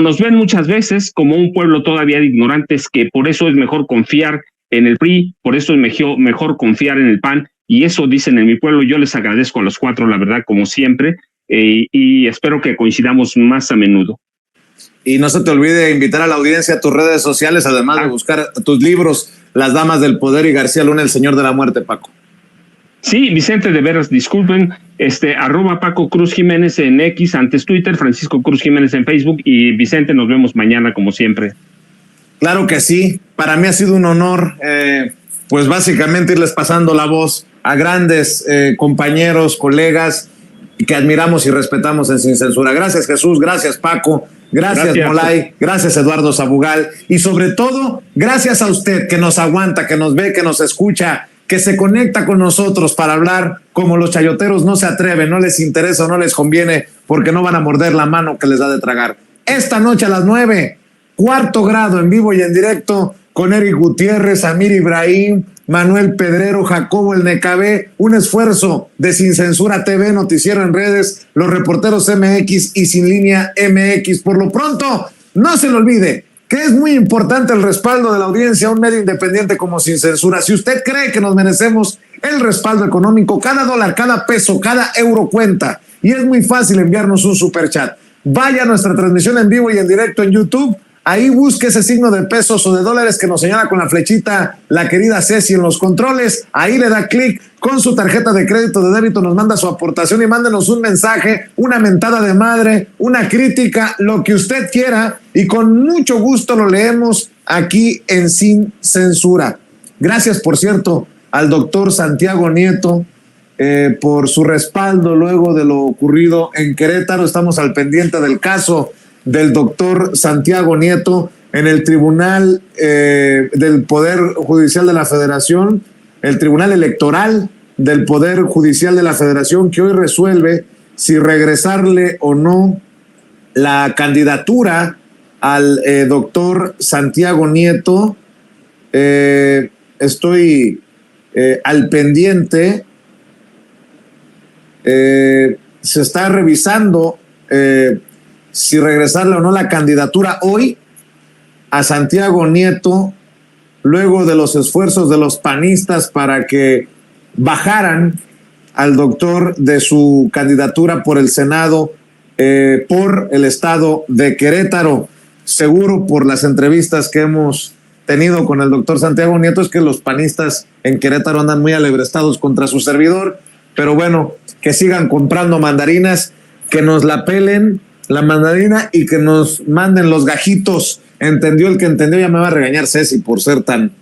nos ven muchas veces, como un pueblo todavía de ignorantes, que por eso es mejor confiar en el PRI, por eso es mejor confiar en el PAN, y eso dicen en mi pueblo. Yo les agradezco a los cuatro, la verdad, como siempre, y espero que coincidamos más a menudo. Y no se te olvide invitar a la audiencia a tus redes sociales, además de buscar tus libros, Las Damas del Poder y García Luna, El Señor de la Muerte, Paco. Sí, Vicente, de veras, disculpen, @ Paco Cruz Jiménez en X, antes Twitter, Francisco Cruz Jiménez en Facebook, y Vicente, nos vemos mañana como siempre. Claro que sí, para mí ha sido un honor, pues básicamente irles pasando la voz a grandes compañeros, colegas que admiramos y respetamos en Sin Censura. Gracias, Jesús, gracias, Paco, gracias. Molay, gracias, Eduardo Sabugal, y sobre todo, gracias a usted que nos aguanta, que nos ve, que nos escucha, que se conecta con nosotros para hablar como los chayoteros no se atreven, no les interesa o no les conviene, porque no van a morder la mano que les da de tragar. Esta noche a las 9, Cuarto Grado, en vivo y en directo, con Eric Gutiérrez, Amir Ibrahim, Manuel Pedrero, Jacobo El Necabé, un esfuerzo de Sin Censura TV, noticiero en redes, los reporteros MX y Sin Línea MX. Por lo pronto, no se le olvide que es muy importante el respaldo de la audiencia a un medio independiente como Sin Censura. Si usted cree que nos merecemos el respaldo económico, cada dólar, cada peso, cada euro cuenta, y es muy fácil enviarnos un superchat. Vaya a nuestra transmisión en vivo y en directo en YouTube, Ahí busque ese signo de pesos o de dólares que nos señala con la flechita la querida Ceci en los controles. Ahí le da clic con su tarjeta de crédito, de débito, nos manda su aportación y mándenos un mensaje, una mentada de madre, una crítica, lo que usted quiera, y con mucho gusto lo leemos aquí en Sin Censura. Gracias, por cierto, al doctor Santiago Nieto por su respaldo luego de lo ocurrido en Querétaro. Estamos al pendiente del caso del doctor Santiago Nieto en el Tribunal del Poder Judicial de la Federación, el Tribunal Electoral del Poder Judicial de la Federación, que hoy resuelve si regresarle o no la candidatura al doctor Santiago Nieto. Estoy al pendiente. Se está revisando si regresarle o no la candidatura hoy a Santiago Nieto, luego de los esfuerzos de los panistas para que bajaran al doctor de su candidatura por el Senado por el estado de Querétaro. Seguro por las entrevistas que hemos tenido con el doctor Santiago Nieto es que los panistas en Querétaro andan muy alebrestados contra su servidor, pero bueno, que sigan comprando mandarinas, que nos la pelen la mandarina y que nos manden los gajitos. Entendió el que entendió. Ya me va a regañar Ceci por ser tan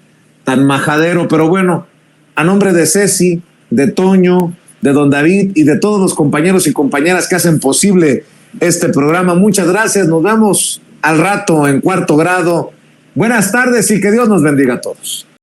majadero, pero bueno, a nombre de Ceci, de Toño, de don David y de todos los compañeros y compañeras que hacen posible este programa, muchas gracias. Nos vemos al rato en Cuarto Grado. Buenas tardes y que Dios nos bendiga a todos.